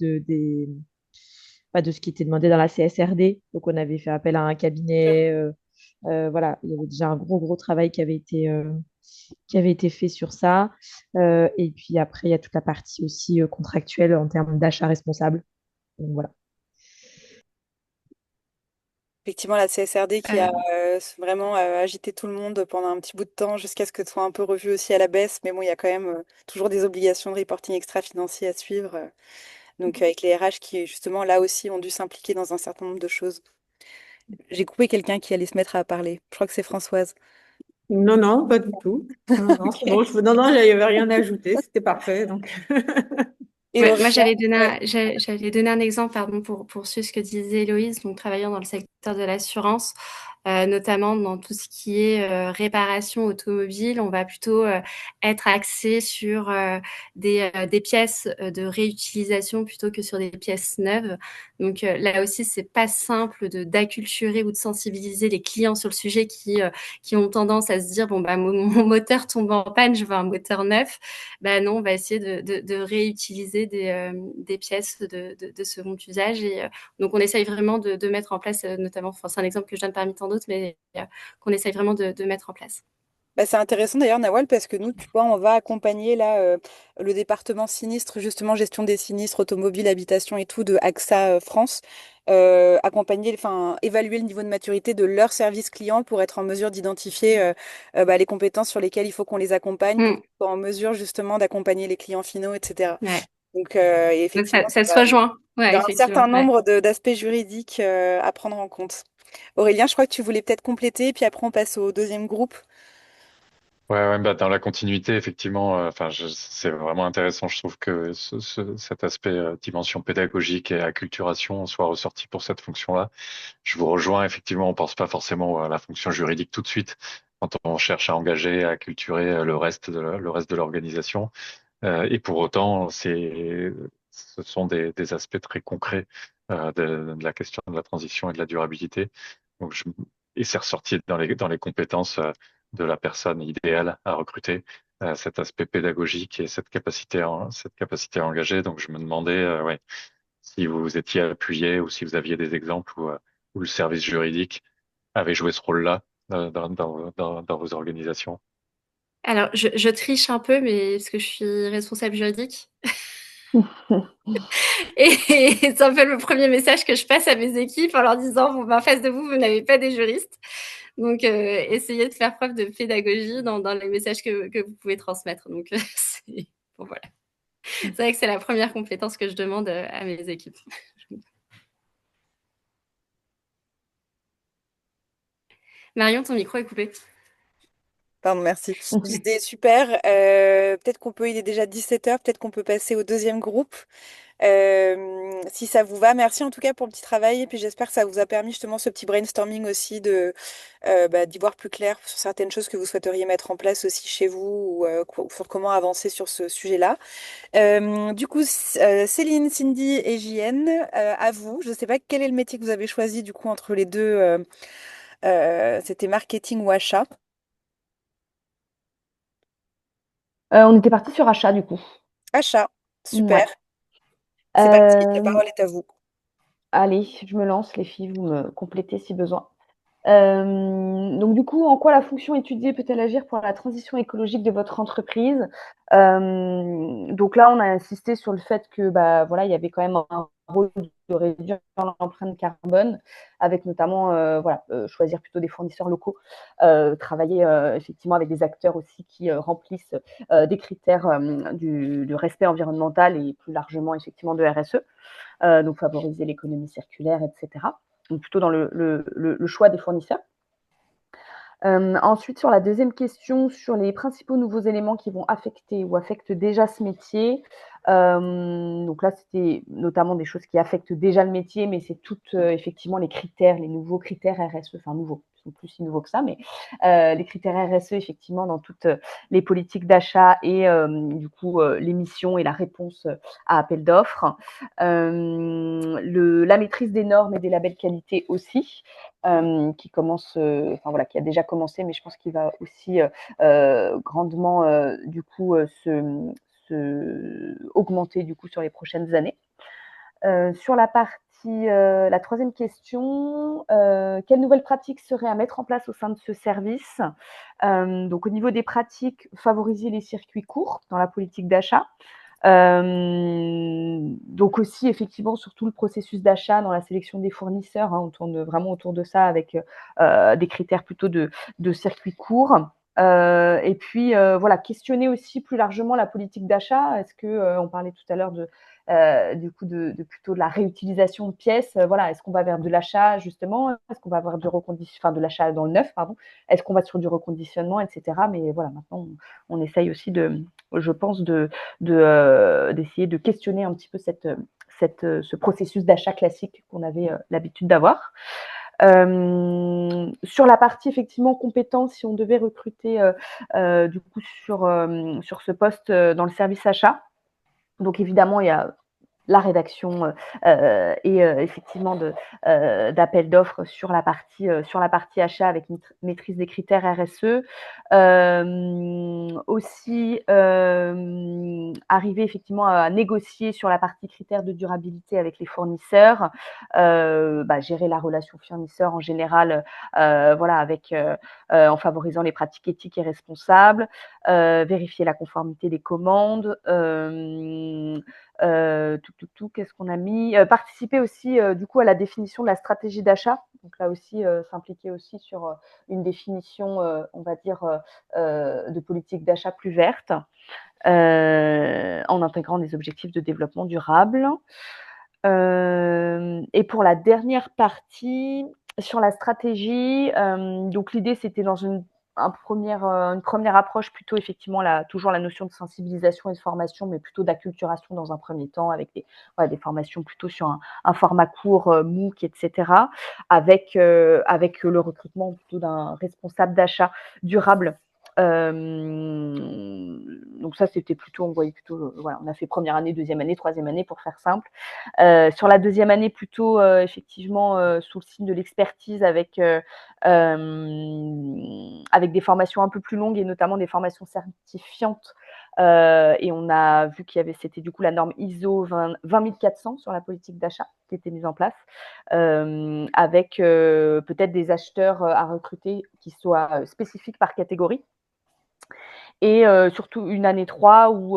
pas de ce qui était demandé dans la CSRD. Donc, on avait fait appel à un cabinet. Voilà, il y avait déjà un gros travail qui avait été fait sur ça. Et puis après, il y a toute la partie aussi contractuelle en termes d'achat responsable. Donc, voilà. Effectivement, la CSRD qui a Euh, vraiment agité tout le monde pendant un petit bout de temps jusqu'à ce que ce soit un peu revu aussi à la baisse. Mais bon, il y a quand même toujours des obligations de reporting extra-financier à suivre. Donc, avec les RH qui, justement, là aussi, ont dû s'impliquer dans un certain nombre de choses. J'ai coupé quelqu'un qui allait se mettre à parler. Je crois que c'est Françoise. Non, non, pas du tout. Non, non, c'est bon. Non, non, j'avais rien à ajouter. C'était parfait. Donc. Et Ouais, moi, Aurélien, ouais. j'allais donner un exemple, pardon, pour ce que disait Héloïse, donc travaillant dans le secteur de l'assurance, notamment dans tout ce qui est réparation automobile, on va plutôt être axé sur des pièces de réutilisation plutôt que sur des pièces neuves. Donc là aussi, c'est pas simple d'acculturer ou de sensibiliser les clients sur le sujet qui ont tendance à se dire bon bah mon moteur tombe en panne, je veux un moteur neuf. Bah non, on va essayer de réutiliser des pièces de second usage. Et donc, on essaye vraiment de mettre en place, notamment, enfin, c'est un exemple que je donne parmi tant d'autres, mais qu'on essaye vraiment de mettre en place. Bah, c'est intéressant d'ailleurs, Nawal, parce que nous, tu vois, on va accompagner là le département sinistre, justement, gestion des sinistres automobiles, habitation et tout de AXA France, accompagner, enfin, évaluer le niveau de maturité de leur service client pour être en mesure d'identifier bah, les compétences sur lesquelles il faut qu'on les accompagne pour Mm. qu'ils soient en mesure justement d'accompagner les clients finaux, etc. Ouais. Donc, et Donc, effectivement, ça se rejoint. il y Ouais, a un certain effectivement. Ouais. nombre d'aspects juridiques à prendre en compte. Aurélien, je crois que tu voulais peut-être compléter, puis après on passe au deuxième groupe. Ouais, bah, dans la continuité, effectivement, enfin, c'est vraiment intéressant. Je trouve que cet aspect dimension pédagogique et acculturation soit ressorti pour cette fonction-là. Je vous rejoins, effectivement, on pense pas forcément à la fonction juridique tout de suite quand on cherche à engager, à acculturer le reste de l'organisation. Et pour autant, ce sont des aspects très concrets de la question de la transition et de la durabilité. Donc, et c'est ressorti dans les compétences de la personne idéale à recruter, cet aspect pédagogique et cette capacité à engager. Donc, je me demandais, ouais, si vous vous étiez appuyé ou si vous aviez des exemples où le service juridique avait joué ce rôle-là dans vos organisations. Alors, je triche un peu, mais parce que je suis responsable juridique. Et c'est un peu le premier message que je passe à mes équipes en leur disant, bon, ben, en face de vous, vous n'avez pas des juristes. Donc, essayez de faire preuve de pédagogie dans les messages que vous pouvez transmettre. Donc, bon, voilà. C'est vrai que c'est la première compétence que je demande à mes équipes. Marion, ton micro est coupé. Pardon, merci. C'était super. Peut-être il est déjà 17h, peut-être qu'on peut passer au deuxième groupe. Si ça vous va, merci en tout cas pour le petit travail. Et puis j'espère que ça vous a permis justement ce petit brainstorming aussi d'y voir plus clair sur certaines choses que vous souhaiteriez mettre en place aussi chez vous ou sur comment avancer sur ce sujet-là. Du coup, Céline, Cindy et JN, à vous. Je ne sais pas quel est le métier que vous avez choisi du coup entre les deux. C'était marketing ou achat. On était parti sur achat du coup. Achat, super. Ouais. C'est parti, la Euh, parole est à vous. Allez, je me lance, les filles, vous me complétez si besoin. Donc du coup, en quoi la fonction étudiée peut-elle agir pour la transition écologique de votre entreprise? Donc là, on a insisté sur le fait que voilà, il y avait quand même un rôle de réduire l'empreinte carbone, avec notamment choisir plutôt des fournisseurs locaux, travailler effectivement avec des acteurs aussi qui remplissent des critères du respect environnemental et plus largement effectivement de RSE. Donc favoriser l'économie circulaire, etc. Donc plutôt dans le choix des fournisseurs. Ensuite, sur la deuxième question, sur les principaux nouveaux éléments qui vont affecter ou affectent déjà ce métier. Donc là, c'était notamment des choses qui affectent déjà le métier, mais c'est toutes effectivement les critères, les nouveaux critères RSE, enfin nouveaux, ils sont plus si nouveaux que ça, mais les critères RSE effectivement dans toutes les politiques d'achat et du coup l'émission et la réponse à appel d'offres. La maîtrise des normes et des labels qualité aussi. Qui commence, qui a déjà commencé, mais je pense qu'il va aussi grandement du coup augmenter du coup sur les prochaines années. Sur la troisième question, quelles nouvelles pratiques seraient à mettre en place au sein de ce service? Donc au niveau des pratiques, favoriser les circuits courts dans la politique d'achat. Donc aussi effectivement sur tout le processus d'achat dans la sélection des fournisseurs, on tourne vraiment autour de ça avec des critères plutôt de circuit court. Et puis voilà, questionner aussi plus largement la politique d'achat. Est-ce que on parlait tout à l'heure du coup de plutôt de la réutilisation de pièces, voilà, est-ce qu'on va vers de l'achat justement, est-ce qu'on va avoir de l'achat dans le neuf, pardon, est-ce qu'on va sur du reconditionnement, etc. Mais voilà, maintenant on essaye aussi je pense d'essayer de questionner un petit peu ce processus d'achat classique qu'on avait l'habitude d'avoir. Sur la partie effectivement compétences, si on devait recruter du coup sur ce poste dans le service achat, donc évidemment il y a la rédaction et effectivement d'appel d'offres sur la partie achat avec maîtrise des critères RSE. Aussi arriver effectivement à négocier sur la partie critères de durabilité avec les fournisseurs, gérer la relation fournisseur en général, en favorisant les pratiques éthiques et responsables, vérifier la conformité des commandes. Qu'est-ce qu'on a mis? Participer aussi du coup à la définition de la stratégie d'achat. Donc là aussi, s'impliquer aussi sur une définition, on va dire, de politique d'achat plus verte, en intégrant des objectifs de développement durable. Et pour la dernière partie, sur la stratégie, donc l'idée c'était dans une première approche plutôt effectivement toujours la notion de sensibilisation et de formation, mais plutôt d'acculturation dans un premier temps avec des formations plutôt sur un format court, MOOC, etc. Avec le recrutement plutôt d'un responsable d'achat durable. Donc ça c'était plutôt, on voyait plutôt, on a fait première année, deuxième année, troisième année pour faire simple. Sur la deuxième année, plutôt effectivement sous le signe de l'expertise avec des formations un peu plus longues et notamment des formations certifiantes Et on a vu qu'il y avait, c'était du coup la norme ISO 20400 sur la politique d'achat qui était mise en place, avec peut-être des acheteurs à recruter qui soient spécifiques par catégorie. Et surtout une année 3 où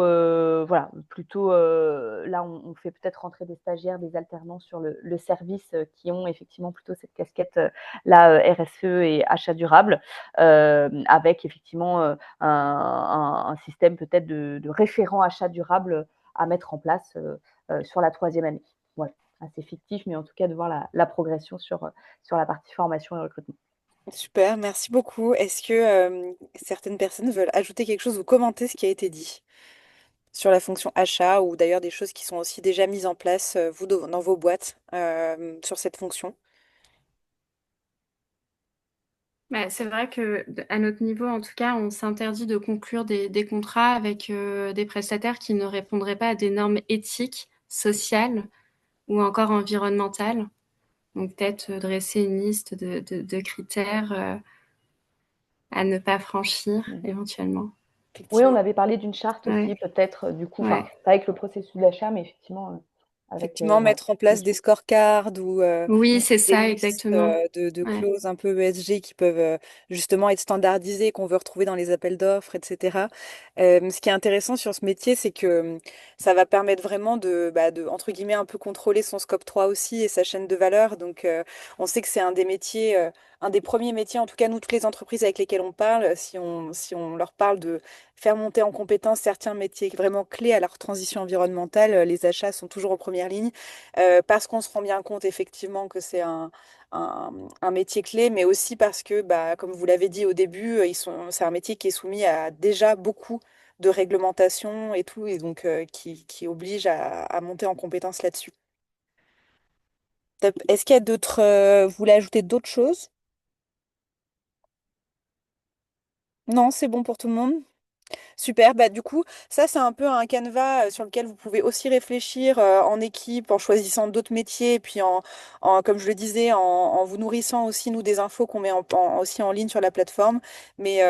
voilà, plutôt là on fait peut-être rentrer des stagiaires, des alternants sur le service, qui ont effectivement plutôt cette casquette, là, RSE et achat durable, avec effectivement, un système peut-être de référent achat durable à mettre en place, sur la 3e année. Voilà, assez fictif, mais en tout cas de voir la progression sur la partie formation et recrutement. Super, merci beaucoup. Est-ce que certaines personnes veulent ajouter quelque chose ou commenter ce qui a été dit sur la fonction achat ou d'ailleurs des choses qui sont aussi déjà mises en place, vous, dans vos boîtes, sur cette fonction? Bah, c'est vrai que à notre niveau, en tout cas, on s'interdit de conclure des contrats avec des prestataires qui ne répondraient pas à des normes éthiques, sociales ou encore environnementales. Donc peut-être dresser une liste de critères à ne pas franchir Mmh. éventuellement. Oui, on Effectivement, avait parlé d'une charte Ouais, aussi, peut-être, du coup, enfin, ouais. pas avec le processus d'achat, mais effectivement, avec, effectivement, voilà, mettre en place des dessus. scorecards ou Oui, c'est des ça, listes exactement. de Ouais. clauses un peu ESG qui peuvent justement être standardisées, qu'on veut retrouver dans les appels d'offres, etc. Ce qui est intéressant sur ce métier, c'est que ça va permettre vraiment de, entre guillemets, un peu contrôler son scope 3 aussi et sa chaîne de valeur. Donc, on sait que c'est un des métiers, un des premiers métiers, en tout cas, nous, toutes les entreprises avec lesquelles on parle, si on leur parle de faire monter en compétence certains métiers vraiment clés à leur transition environnementale, les achats sont toujours en première ligne, parce qu'on se rend bien compte effectivement que c'est un métier clé, mais aussi parce que, bah, comme vous l'avez dit au début, c'est un métier qui est soumis à déjà beaucoup de réglementation et tout, et donc qui oblige à monter en compétence là-dessus. Top. Est-ce qu'il y a d'autres, vous voulez ajouter d'autres choses? Non, c'est bon pour tout le monde? Super, bah du coup, ça c'est un peu un canevas sur lequel vous pouvez aussi réfléchir en équipe, en choisissant d'autres métiers, et puis comme je le disais, en vous nourrissant aussi, nous, des infos qu'on met aussi en ligne sur la plateforme. Mais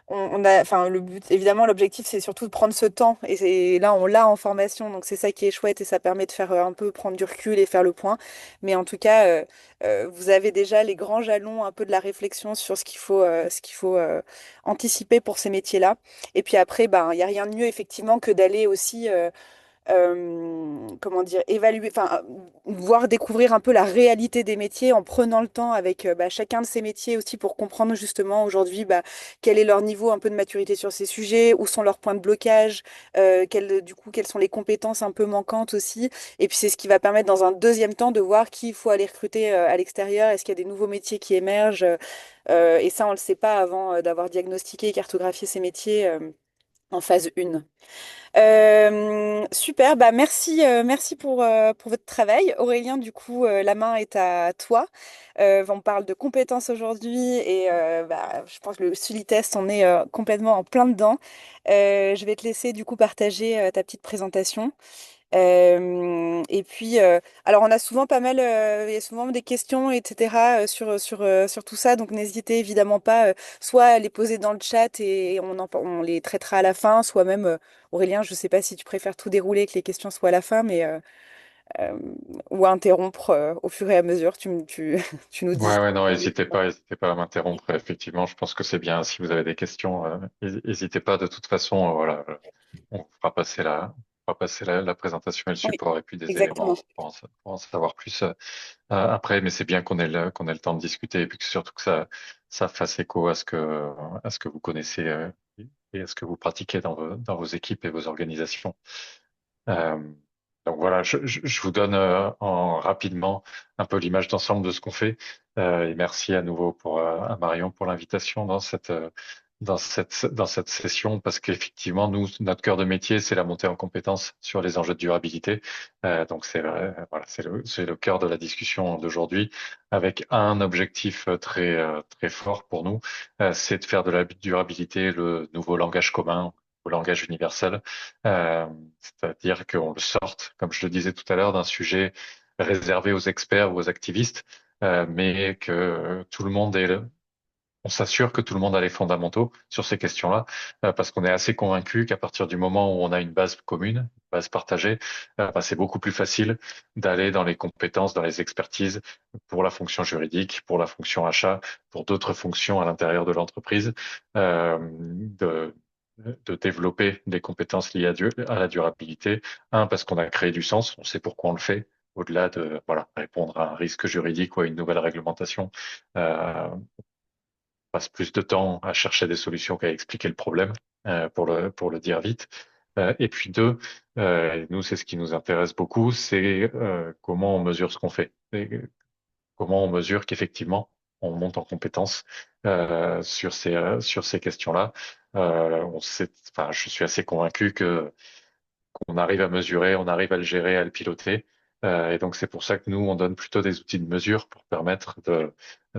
enfin, le but, évidemment, l'objectif, c'est surtout de prendre ce temps, et là, on l'a en formation, donc c'est ça qui est chouette, et ça permet de faire un peu prendre du recul et faire le point. Mais en tout cas, vous avez déjà les grands jalons un peu de la réflexion sur ce qu'il faut anticiper pour ces métiers-là. Et puis après, ben, il n'y a rien de mieux effectivement que d'aller aussi, comment dire, évaluer, enfin, voir découvrir un peu la réalité des métiers en prenant le temps avec bah, chacun de ces métiers aussi pour comprendre justement aujourd'hui bah, quel est leur niveau un peu de maturité sur ces sujets, où sont leurs points de blocage, du coup, quelles sont les compétences un peu manquantes aussi. Et puis c'est ce qui va permettre dans un deuxième temps de voir qui il faut aller recruter à l'extérieur, est-ce qu'il y a des nouveaux métiers qui émergent. Et ça, on ne le sait pas avant d'avoir diagnostiqué et cartographié ces métiers en phase 1. Super, bah merci pour votre travail. Aurélien, du coup, la main est à toi. On parle de compétences aujourd'hui et bah, je pense que le Sully-Test, on est complètement en plein dedans. Je vais te laisser du coup partager ta petite présentation. Et puis, alors on a souvent pas mal, il y a souvent des questions, etc. Sur tout ça, donc n'hésitez évidemment pas, soit à les poser dans le chat et on les traitera à la fin, soit même, Aurélien, je sais pas si tu préfères tout dérouler, que les questions soient à la fin, mais euh, ou à interrompre au fur et à mesure, tu nous dis. Ouais, ouais, non, n'hésitez pas à m'interrompre. Effectivement, je pense que c'est bien. Si vous avez des questions, n'hésitez pas. De toute façon, voilà, on fera passer la présentation et le Oui, support et puis des exactement. éléments pour en savoir plus après. Mais c'est bien qu'on ait le temps de discuter et puis que surtout que ça fasse écho à ce que vous connaissez et à ce que vous pratiquez dans vos équipes et vos organisations. Euh, donc voilà, je vous donne rapidement un peu l'image d'ensemble de ce qu'on fait. Et merci à nouveau à Marion pour l'invitation dans cette session, parce qu'effectivement, nous, notre cœur de métier, c'est la montée en compétences sur les enjeux de durabilité. Donc voilà, c'est le cœur de la discussion d'aujourd'hui, avec un objectif très fort pour nous, c'est de faire de la durabilité le nouveau langage commun, au langage universel. Euh, C'est-à-dire qu'on le sorte, comme je le disais tout à l'heure, d'un sujet réservé aux experts ou aux activistes, mais que tout le monde ait on s'assure que tout le monde a les fondamentaux sur ces questions-là, parce qu'on est assez convaincu qu'à partir du moment où on a une base commune, une base partagée, bah, c'est beaucoup plus facile d'aller dans les compétences, dans les expertises pour la fonction juridique, pour la fonction achat, pour d'autres fonctions à l'intérieur de l'entreprise, de développer des compétences liées à la durabilité. Un, parce qu'on a créé du sens, on sait pourquoi on le fait, au-delà de voilà, répondre à un risque juridique ou à une nouvelle réglementation. On passe plus de temps à chercher des solutions qu'à expliquer le problème, pour le dire vite. Et puis deux, nous, c'est ce qui nous intéresse beaucoup, c'est comment on mesure ce qu'on fait. Et comment on mesure qu'effectivement, on monte en compétence sur ces questions-là. Enfin, je suis assez convaincu que qu'on arrive à mesurer, on arrive à le gérer, à le piloter. Et donc, c'est pour ça que nous, on donne plutôt des outils de mesure pour permettre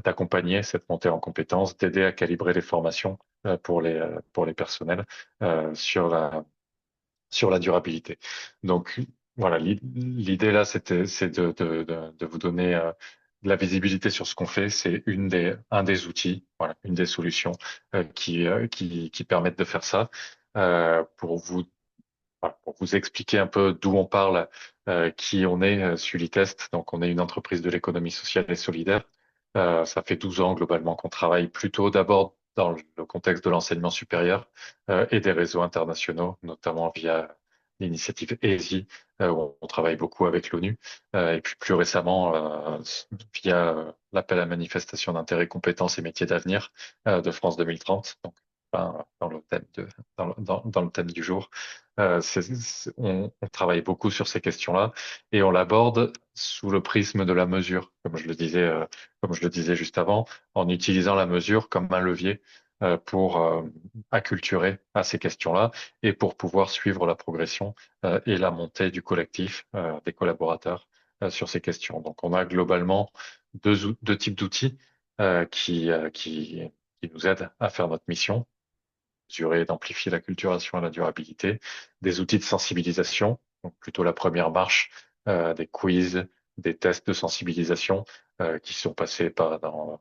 d'accompagner cette montée en compétences, d'aider à calibrer les formations pour les personnels sur sur la durabilité. Donc, voilà, l'idée là, c'est de vous donner de la visibilité sur ce qu'on fait. C'est un des outils, voilà, une des solutions qui permettent de faire ça. Pour vous voilà, pour vous expliquer un peu d'où on parle, qui on est, Sulitest. Donc, on est une entreprise de l'économie sociale et solidaire. Ça fait 12 ans globalement qu'on travaille plutôt d'abord dans le contexte de l'enseignement supérieur et des réseaux internationaux, notamment via l'initiative ESI, où on travaille beaucoup avec l'ONU, et puis plus récemment via l'appel à manifestation d'intérêt compétences et métiers d'avenir de France 2030. Donc, enfin, dans le thème dans le thème du jour. On travaille beaucoup sur ces questions-là et on l'aborde sous le prisme de la mesure, comme je le disais juste avant, en utilisant la mesure comme un levier pour acculturer à ces questions-là et pour pouvoir suivre la progression et la montée du collectif des collaborateurs sur ces questions. Donc, on a globalement deux types d'outils qui nous aident à faire notre mission mesurer et d'amplifier la culturation à la durabilité, des outils de sensibilisation, donc plutôt la première marche, des quiz, des tests de sensibilisation qui sont passés dans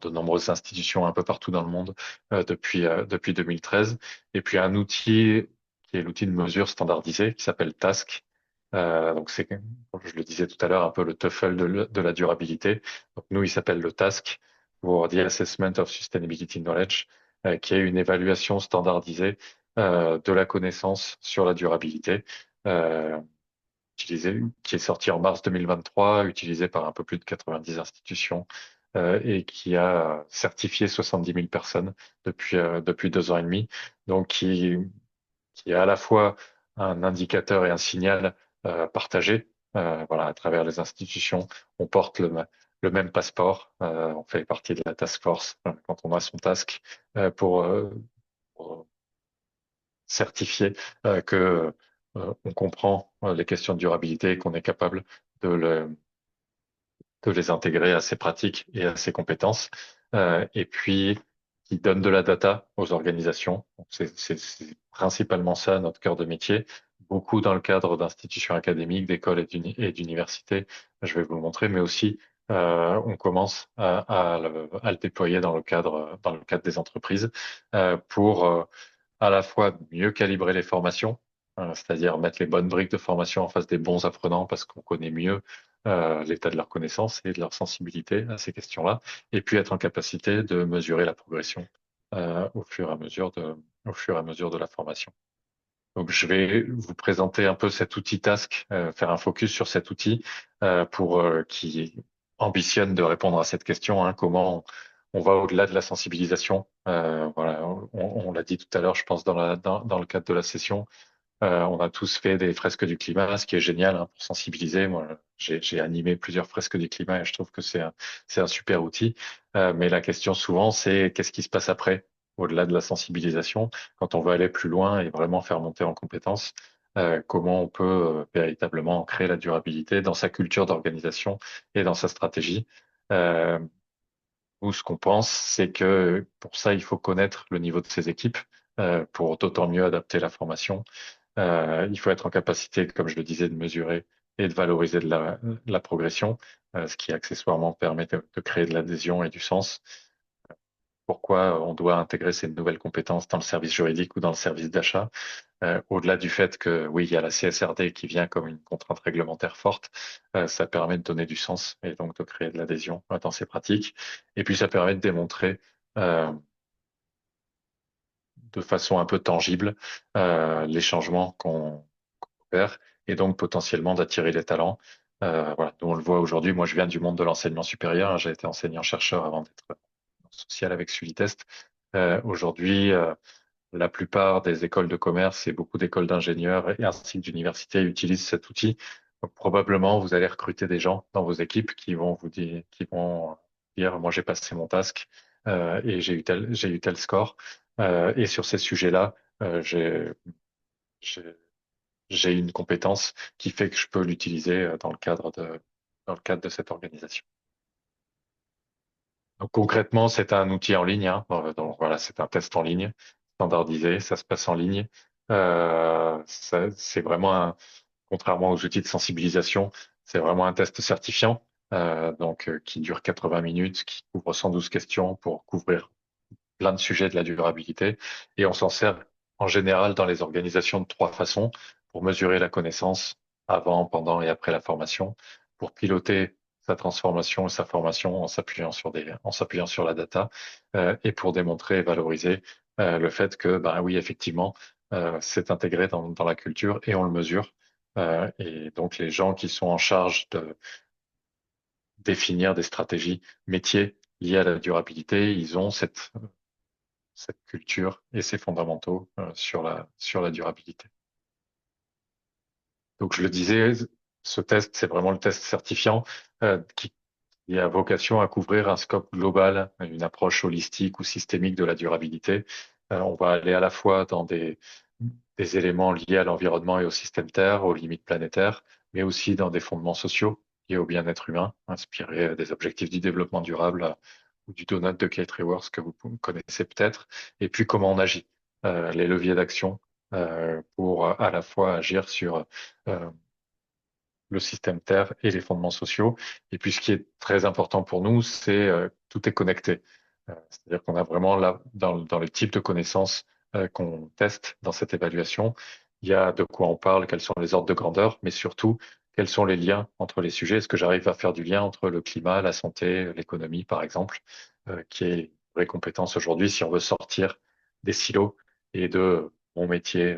de nombreuses institutions un peu partout dans le monde depuis 2013. Et puis un outil qui est l'outil de mesure standardisé qui s'appelle Task. Donc c'est, comme je le disais tout à l'heure, un peu le TOEFL de la durabilité. Donc nous, il s'appelle le Task pour The Assessment of Sustainability Knowledge qui est une évaluation standardisée de la connaissance sur la durabilité, euh, qui est sortie en mars 2023, utilisée par un peu plus de 90 institutions et qui a certifié 70 000 personnes depuis 2 ans et demi. Donc, qui est à la fois un indicateur et un signal partagé. Voilà, à travers les institutions, on porte le même passeport. On fait partie de la task force quand on a son task pour certifier que on comprend les questions de durabilité et qu'on est capable de de les intégrer à ses pratiques et à ses compétences, et puis qui donne de la data aux organisations. C'est principalement ça notre cœur de métier, beaucoup dans le cadre d'institutions académiques, d'écoles et d'universités, je vais vous le montrer, mais aussi on commence à le déployer dans le cadre des entreprises pour à la fois mieux calibrer les formations, c'est-à-dire mettre les bonnes briques de formation en face des bons apprenants parce qu'on connaît mieux l'état de leur connaissance et de leur sensibilité à ces questions-là, et puis être en capacité de mesurer la progression au fur et à mesure de la formation. Donc, je vais vous présenter un peu cet outil Task, faire un focus sur cet outil qui ambitionne de répondre à cette question, hein, comment on va au-delà de la sensibilisation. Voilà, on l'a dit tout à l'heure, je pense dans le cadre de la session, on a tous fait des fresques du climat, ce qui est génial hein, pour sensibiliser. Moi, j'ai animé plusieurs fresques du climat et je trouve que c'est un super outil. Mais la question souvent, c'est qu'est-ce qui se passe après, au-delà de la sensibilisation, quand on veut aller plus loin et vraiment faire monter en compétences, comment on peut véritablement créer la durabilité dans sa culture d'organisation et dans sa stratégie. Euh, Nous, ce qu'on pense, c'est que pour ça, il faut connaître le niveau de ses équipes pour d'autant mieux adapter la formation. Il faut être en capacité, comme je le disais, de mesurer et de valoriser la progression, ce qui accessoirement permet de créer de l'adhésion et du sens. pourquoi on doit intégrer ces nouvelles compétences dans le service juridique ou dans le service d'achat. Au-delà du fait que oui, il y a la CSRD qui vient comme une contrainte réglementaire forte, ça permet de donner du sens et donc de créer de l'adhésion dans ces pratiques. Et puis ça permet de démontrer euh, de façon un peu tangible les changements qu'on peut faire et donc potentiellement d'attirer les talents. Voilà, nous on le voit aujourd'hui. Moi, je viens du monde de l'enseignement supérieur, hein. J'ai été enseignant-chercheur avant d'être social avec Sulitest. Aujourd'hui, la plupart des écoles de commerce et beaucoup d'écoles d'ingénieurs et ainsi que d'universités utilisent cet outil. Donc, probablement, vous allez recruter des gens dans vos équipes qui vont vous dire, moi, j'ai passé mon task et j'ai eu tel score. Et sur ces sujets-là, j'ai, j'ai une compétence qui fait que je peux l'utiliser dans le cadre de cette organisation. Donc concrètement, c'est un outil en ligne, hein. Donc voilà, c'est un test en ligne, standardisé, ça se passe en ligne. C'est vraiment contrairement aux outils de sensibilisation, c'est vraiment un test certifiant, qui dure 80 minutes, qui couvre 112 questions pour couvrir plein de sujets de la durabilité. Et on s'en sert en général dans les organisations de trois façons: pour mesurer la connaissance avant, pendant et après la formation, pour piloter sa transformation et sa formation en s'appuyant sur la data, et pour démontrer et valoriser le fait que, ben oui, effectivement, c'est intégré dans la culture et on le mesure. Et donc les gens qui sont en charge de définir des stratégies métiers liées à la durabilité, ils ont cette culture et ses fondamentaux sur la durabilité. Donc, je le disais, ce test, c'est vraiment le test certifiant qui a vocation à couvrir un scope global, une approche holistique ou systémique de la durabilité. On va aller à la fois dans des éléments liés à l'environnement et au système Terre, aux limites planétaires, mais aussi dans des fondements sociaux liés au bien-être humain, inspirés des objectifs du développement durable ou du donut de Kate Raworth que vous connaissez peut-être, et puis comment on agit, les leviers d'action pour à la fois agir sur euh, le système Terre et les fondements sociaux. Et puis, ce qui est très important pour nous, c'est tout est connecté. C'est-à-dire qu'on a vraiment là, dans le type de connaissances qu'on teste dans cette évaluation, il y a de quoi on parle, quels sont les ordres de grandeur, mais surtout, quels sont les liens entre les sujets. Est-ce que j'arrive à faire du lien entre le climat, la santé, l'économie, par exemple, qui est une vraie compétence aujourd'hui si on veut sortir des silos et de mon métier,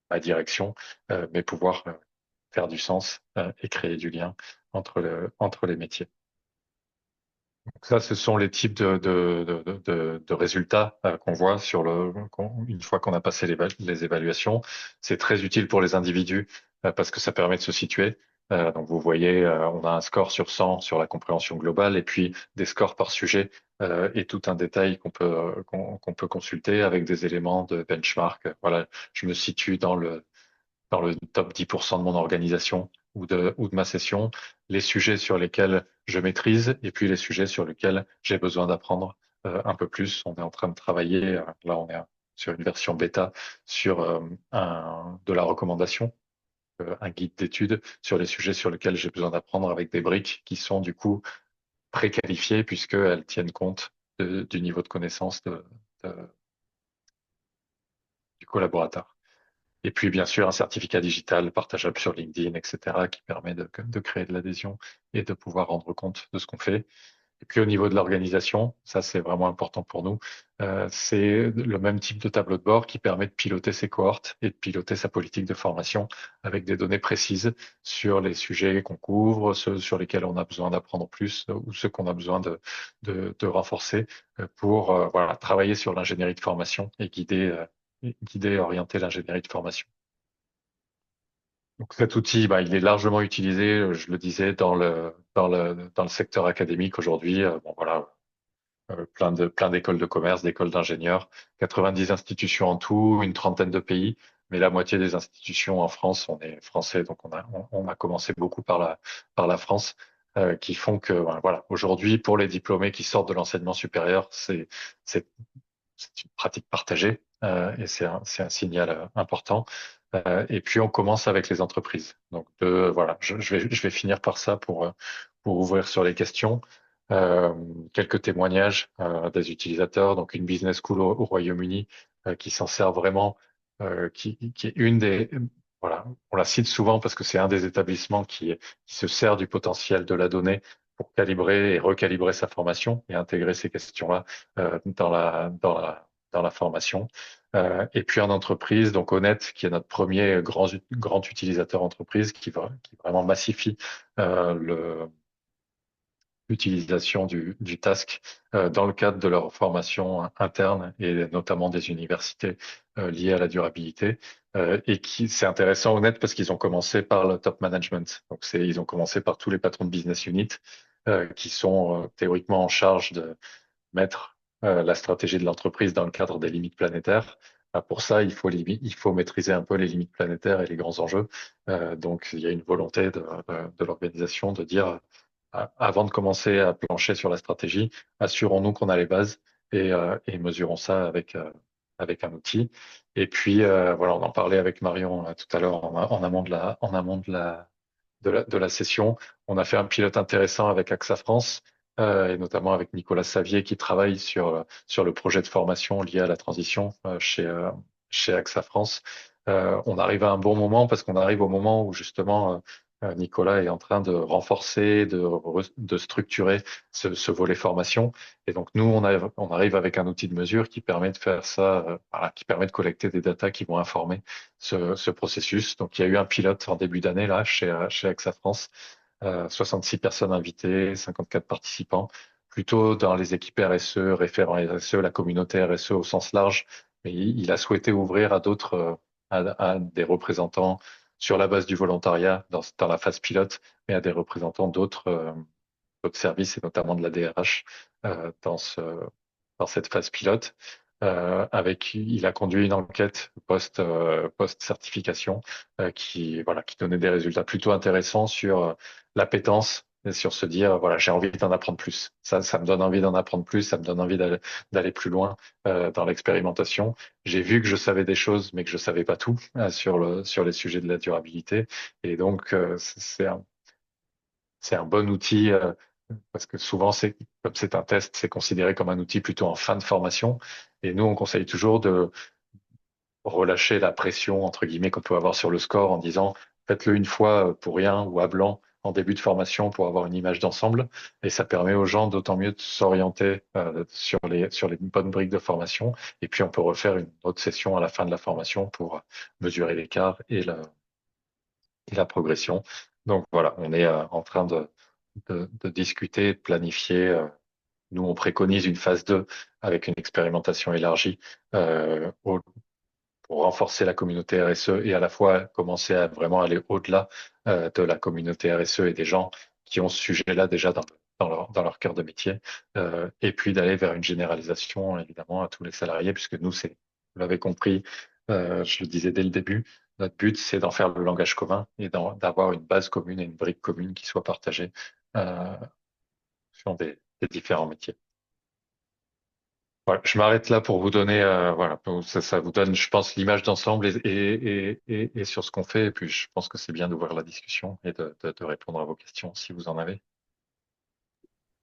ma direction, mais pouvoir faire du sens et créer du lien entre les métiers. Donc ça, ce sont les types de résultats qu'on voit une fois qu'on a passé les évaluations. C'est très utile pour les individus parce que ça permet de se situer. Donc vous voyez, on a un score sur 100 sur la compréhension globale et puis des scores par sujet et tout un détail qu'on peut consulter avec des éléments de benchmark. Voilà, je me situe dans le top 10% de mon organisation ou de ma session, les sujets sur lesquels je maîtrise et puis les sujets sur lesquels j'ai besoin d'apprendre un peu plus. On est en train de travailler, là on est sur une version bêta, sur de la recommandation, un guide d'études sur les sujets sur lesquels j'ai besoin d'apprendre avec des briques qui sont du coup préqualifiées puisqu'elles tiennent compte du niveau de connaissance du collaborateur. Et puis, bien sûr, un certificat digital partageable sur LinkedIn, etc., qui permet de créer de l'adhésion et de pouvoir rendre compte de ce qu'on fait. Et puis, au niveau de l'organisation, ça, c'est vraiment important pour nous. C'est le même type de tableau de bord qui permet de piloter ses cohortes et de piloter sa politique de formation avec des données précises sur les sujets qu'on couvre, ceux sur lesquels on a besoin d'apprendre plus ou ceux qu'on a besoin de renforcer pour voilà, travailler sur l'ingénierie de formation et guider et orienter l'ingénierie de formation. Donc cet outil, bah, il est largement utilisé, je le disais, dans le secteur académique aujourd'hui. Bon, voilà, plein d'écoles de commerce, d'écoles d'ingénieurs, 90 institutions en tout, une trentaine de pays, mais la moitié des institutions en France, on est français, donc on a commencé beaucoup par la France, qui font que, voilà, aujourd'hui, pour les diplômés qui sortent de l'enseignement supérieur, c'est une pratique partagée et c'est un signal important. Et puis on commence avec les entreprises. Donc voilà, je vais finir par ça pour ouvrir sur les questions. Euh, Quelques témoignages des utilisateurs, donc une business school au Royaume-Uni qui s'en sert vraiment, qui est une des, voilà, on la cite souvent parce que c'est un des établissements qui se sert du potentiel de la donnée pour calibrer et recalibrer sa formation et intégrer ces questions-là dans la formation. Et puis en entreprise, donc Honnête, qui est notre premier grand utilisateur entreprise, qui vraiment massifie le l'utilisation du task dans le cadre de leur formation interne et notamment des universités liées à la durabilité. Et qui c'est intéressant, honnête, parce qu'ils ont commencé par le top management. Donc ils ont commencé par tous les patrons de business unit qui sont théoriquement en charge de mettre la stratégie de l'entreprise dans le cadre des limites planétaires. Pour ça, il faut maîtriser un peu les limites planétaires et les grands enjeux. Donc, il y a une volonté de l'organisation de dire, avant de commencer à plancher sur la stratégie, assurons-nous qu'on a les bases et mesurons ça avec un outil. Et puis, voilà, on en parlait avec Marion tout à l'heure en amont de la session. On a fait un pilote intéressant avec AXA France et notamment avec Nicolas Savier qui travaille sur le projet de formation lié à la transition chez AXA France. On arrive à un bon moment parce qu'on arrive au moment où justement Nicolas est en train de renforcer, de structurer ce volet formation. Et donc nous, on arrive avec un outil de mesure qui permet de faire ça, voilà, qui permet de collecter des datas qui vont informer ce processus. Donc il y a eu un pilote en début d'année là chez AXA France, 66 personnes invitées, 54 participants, plutôt dans les équipes RSE, référents RSE, la communauté RSE au sens large. Mais il a souhaité ouvrir à d'autres, à des représentants sur la base du volontariat dans la phase pilote, mais à des représentants d'autres services et notamment de la DRH dans cette phase pilote. Il a conduit une enquête post certification qui donnait des résultats plutôt intéressants sur l'appétence et sur se dire voilà, j'ai envie d'en apprendre plus. Ça me donne envie d'en apprendre plus, ça me donne envie d'aller plus loin dans l'expérimentation. J'ai vu que je savais des choses, mais que je savais pas tout sur les sujets de la durabilité. Et donc c'est un bon outil parce que souvent, comme c'est un test, c'est considéré comme un outil plutôt en fin de formation. Et nous, on conseille toujours de relâcher la pression, entre guillemets, qu'on peut avoir sur le score en disant faites-le une fois pour rien ou à blanc en début de formation pour avoir une image d'ensemble. Et ça permet aux gens d'autant mieux de s'orienter sur les bonnes briques de formation. Et puis, on peut refaire une autre session à la fin de la formation pour mesurer l'écart et la progression. Donc voilà, on est en train de discuter, de planifier. Nous, on préconise une phase 2 avec une expérimentation élargie pour renforcer la communauté RSE et à la fois commencer à vraiment aller au-delà de la communauté RSE et des gens qui ont ce sujet-là déjà dans leur cœur de métier. Et puis d'aller vers une généralisation, évidemment, à tous les salariés, puisque nous, vous l'avez compris, je le disais dès le début, notre but, c'est d'en faire le langage commun et d'avoir une base commune et une brique commune qui soit partagée euh, sur des différents métiers. Voilà, je m'arrête là pour vous donner, voilà, ça vous donne, je pense, l'image d'ensemble et sur ce qu'on fait. Et puis, je pense que c'est bien d'ouvrir la discussion et de répondre à vos questions si vous en avez.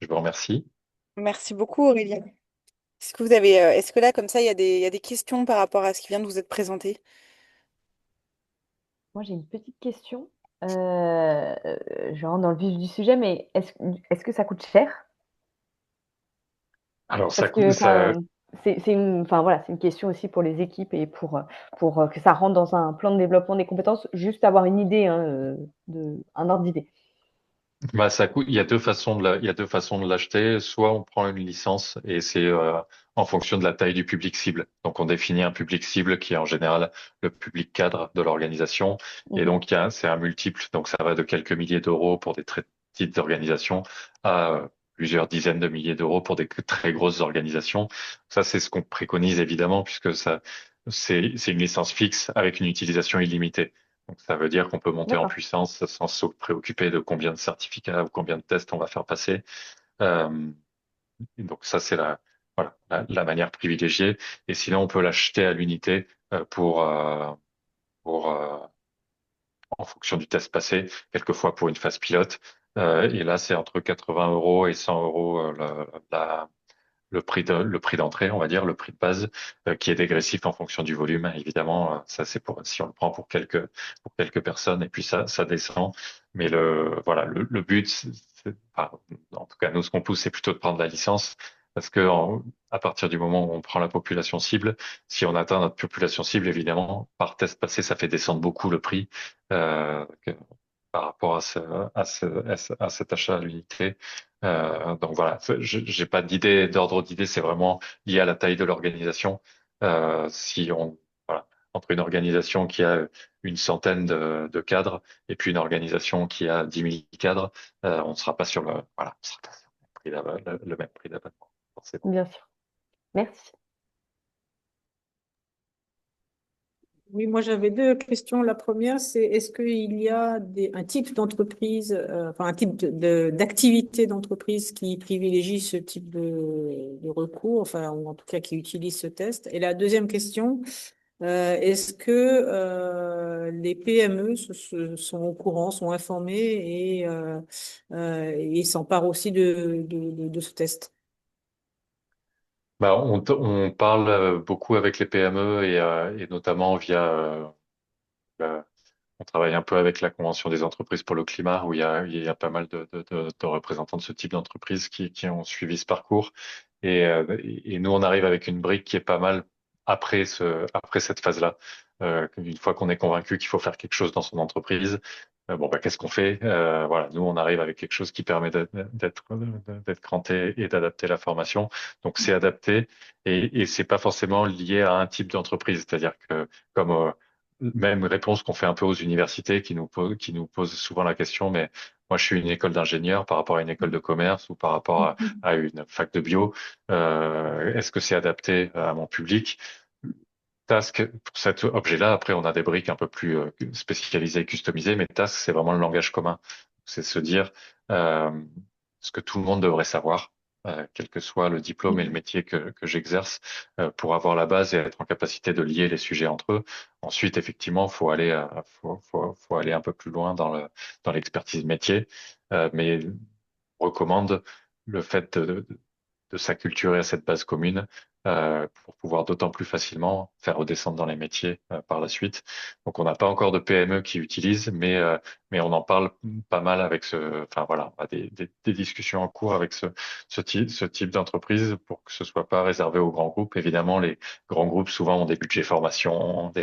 Je vous remercie. Merci beaucoup, Aurélia. Est-ce que là, comme ça, il y a des questions par rapport à ce qui vient de vous être présenté? Moi, j'ai une petite question. Je rentre dans le vif du sujet, mais est-ce que ça coûte cher? Alors, ça Parce coûte, que ça, enfin, voilà, c'est une question aussi pour les équipes et pour que ça rentre dans un plan de développement des compétences, juste avoir une idée, hein, un ordre d'idée. Bah, ça coûte. Il y a deux façons de l'acheter. Soit on prend une licence et c'est en fonction de la taille du public cible. Donc on définit un public cible qui est en général le public cadre de l'organisation. Et Mhm. donc c'est un multiple. Donc ça va de quelques milliers d'euros pour des très petites organisations à plusieurs dizaines de milliers d'euros pour des très grosses organisations. Ça c'est ce qu'on préconise évidemment puisque c'est une licence fixe avec une utilisation illimitée. Donc, ça veut dire qu'on peut monter en D'accord. puissance sans se préoccuper de combien de certificats ou combien de tests on va faire passer. Euh, et donc ça, c'est voilà, la manière privilégiée. Et sinon, on peut l'acheter à l'unité pour en fonction du test passé, quelquefois pour une phase pilote. Et là, c'est entre 80 euros et 100 euros le prix d'entrée, on va dire, le prix de base, qui est dégressif en fonction du volume. Évidemment, ça c'est pour si on le prend pour quelques personnes, et puis ça descend. Mais voilà, le but, enfin, en tout cas, nous, ce qu'on pousse, c'est plutôt de prendre la licence, parce que à partir du moment où on prend la population cible, si on atteint notre population cible, évidemment, par test passé, ça fait descendre beaucoup le prix par rapport à cet achat à l'unité. Donc voilà, j'ai pas d'ordre d'idée, c'est vraiment lié à la taille de l'organisation. Si on, voilà, entre une organisation qui a une centaine de cadres et puis une organisation qui a 10 000 cadres, on ne sera pas sur voilà, on sera pas sur le même prix d'abonnement, forcément. Bien sûr. Merci. Oui, moi j'avais deux questions. La première, c'est est-ce qu'il y a un type d'entreprise, enfin un type d'activité d'entreprise qui privilégie ce type de recours, enfin, ou en tout cas qui utilise ce test? Et la deuxième question, est-ce que les PME sont au courant, sont informés et s'emparent aussi de ce test? Bah, on parle beaucoup avec les PME et notamment via on travaille un peu avec la Convention des entreprises pour le climat, où il y a pas mal de représentants de ce type d'entreprise qui ont suivi ce parcours. Et nous, on arrive avec une brique qui est pas mal après cette phase-là. Une fois qu'on est convaincu qu'il faut faire quelque chose dans son entreprise, bon, bah, qu'est-ce qu'on fait? Voilà, nous, on arrive avec quelque chose qui permet d'être cranté et d'adapter la formation. Donc, c'est adapté et c'est pas forcément lié à un type d'entreprise. C'est-à-dire que comme même réponse qu'on fait un peu aux universités qui nous posent souvent la question, mais moi je suis une école d'ingénieur par rapport à une école de commerce ou par rapport à une fac de bio, est-ce que c'est adapté à mon public? Task, pour cet objet-là, après on a des briques un peu plus spécialisées, customisées, mais Task c'est vraiment le langage commun. C'est se dire euh, ce que tout le monde devrait savoir. Quel que soit le diplôme et le métier que j'exerce, pour avoir la base et être en capacité de lier les sujets entre eux. Ensuite, effectivement, faut aller un peu plus loin dans l'expertise métier, mais on recommande le fait de s'acculturer à cette base commune pour pouvoir d'autant plus facilement faire redescendre dans les métiers par la suite. Donc, on n'a pas encore de PME qui utilisent, mais on en parle pas mal avec enfin voilà, on a des discussions en cours avec ce type d'entreprise pour que ce soit pas réservé aux grands groupes. Évidemment, les grands groupes souvent ont des budgets formation,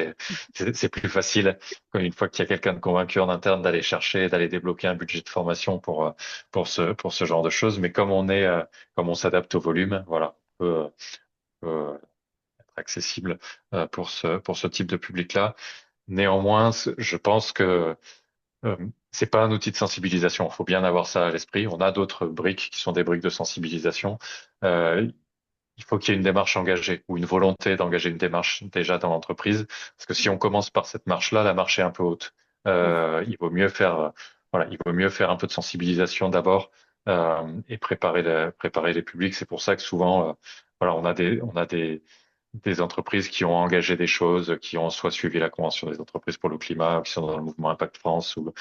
c'est plus facile une fois qu'il y a quelqu'un de convaincu en interne d'aller chercher, d'aller débloquer un budget de formation pour ce genre de choses. Mais comme on s'adapte au volume, voilà, peut être accessible pour ce type de public-là. Néanmoins, je pense que c'est pas un outil de sensibilisation. Il faut bien avoir ça à l'esprit. On a d'autres briques qui sont des briques de sensibilisation. Euh, il faut qu'il y ait une démarche engagée ou une volonté d'engager une démarche déjà dans l'entreprise. Parce que si on commence par cette marche-là, la marche est un peu haute. Il vaut mieux voilà, il vaut mieux faire un peu de sensibilisation d'abord et préparer les publics. C'est pour ça que souvent, voilà, on a des entreprises qui ont engagé des choses, qui ont soit suivi la Convention des entreprises pour le climat, qui sont dans le mouvement Impact France ou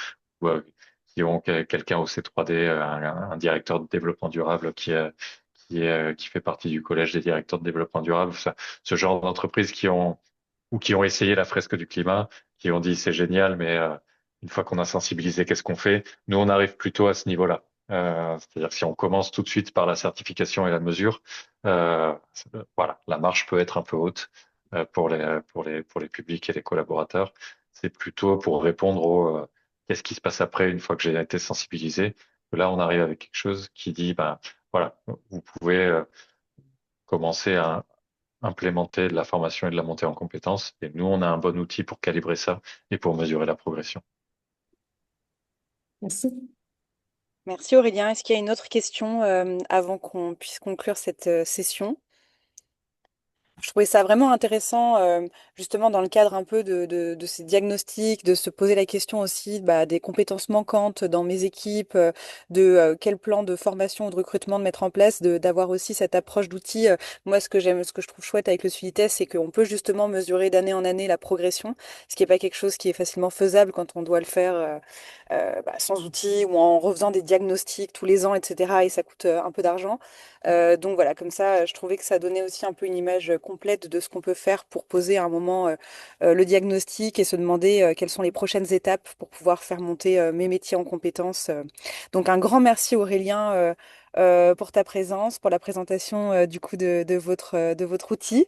qui ont quelqu'un au C3D, un directeur de développement durable qui fait partie du collège des directeurs de développement durable, ce genre d'entreprises qui ont essayé la fresque du climat, qui ont dit c'est génial, mais une fois qu'on a sensibilisé, qu'est-ce qu'on fait? Nous, on arrive plutôt à ce niveau-là. C'est-à-dire que si on commence tout de suite par la certification et la mesure, voilà, la marche peut être un peu haute pour les publics et les collaborateurs. C'est plutôt pour répondre au qu'est-ce qui se passe après une fois que j'ai été sensibilisé. Là, on arrive avec quelque chose qui dit, ben voilà, vous pouvez commencer à implémenter de la formation et de la montée en compétences. Et nous, on a un bon outil pour calibrer ça et pour mesurer la progression. Merci. Merci Aurélien. Est-ce qu'il y a une autre question avant qu'on puisse conclure cette session? Je trouvais ça vraiment intéressant, justement dans le cadre un peu de ces diagnostics, de se poser la question aussi bah, des compétences manquantes dans mes équipes, quel plan de formation ou de recrutement de mettre en place, d'avoir aussi cette approche d'outils. Moi, ce que j'aime, ce que je trouve chouette avec le suivi test, c'est qu'on peut justement mesurer d'année en année la progression, ce qui n'est pas quelque chose qui est facilement faisable quand on doit le faire bah, sans outils ou en refaisant des diagnostics tous les ans, etc. Et ça coûte un peu d'argent. Donc voilà, comme ça, je trouvais que ça donnait aussi un peu une image complète de ce qu'on peut faire pour poser à un moment le diagnostic et se demander quelles sont les prochaines étapes pour pouvoir faire monter mes métiers en compétences. Donc un grand merci Aurélien pour ta présence, pour la présentation du coup de votre outil.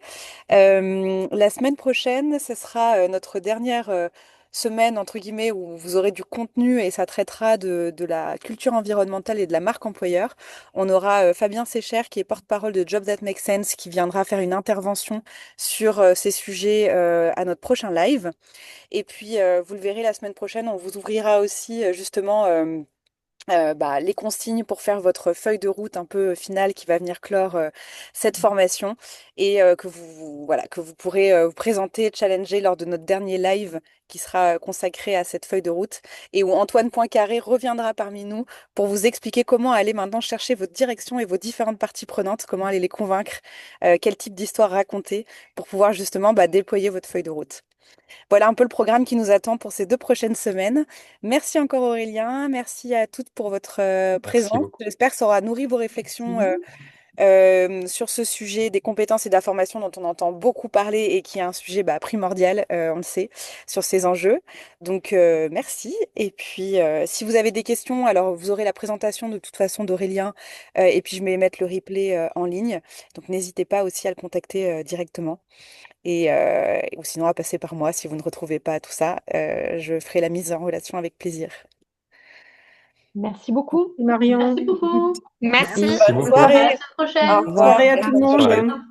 La semaine prochaine, ce sera notre dernière semaine, entre guillemets, où vous aurez du contenu et ça traitera de la culture environnementale et de la marque employeur. On aura Fabien Sécher, qui est porte-parole de Jobs That Make Sense, qui viendra faire une intervention sur ces sujets à notre prochain live. Et puis, vous le verrez la semaine prochaine, on vous ouvrira aussi justement bah, les consignes pour faire votre feuille de route un peu finale qui va venir clore cette formation et voilà, que vous pourrez vous présenter, challenger lors de notre dernier live qui sera consacré à cette feuille de route et où Antoine Poincaré reviendra parmi nous pour vous expliquer comment aller maintenant chercher votre direction et vos différentes parties prenantes, comment aller les convaincre, quel type d'histoire raconter pour pouvoir justement bah, déployer votre feuille de route. Voilà un peu le programme qui nous attend pour ces 2 prochaines semaines. Merci encore Aurélien, merci à toutes pour votre Merci présence. beaucoup. J'espère que ça aura nourri vos réflexions sur ce sujet des compétences et de la formation dont on entend beaucoup parler et qui est un sujet bah, primordial, on le sait, sur ces enjeux. Donc merci. Et puis si vous avez des questions, alors vous aurez la présentation de toute façon d'Aurélien et puis je vais mettre le replay en ligne. Donc n'hésitez pas aussi à le contacter directement. Ou sinon à passer par moi si vous ne retrouvez pas tout ça. Je ferai la mise en relation avec plaisir. Merci beaucoup. Marion. Merci beaucoup. Merci. Merci Bonne beaucoup. À la soirée. semaine Au prochaine. revoir. Soirée à tout le Bonne soirée. monde.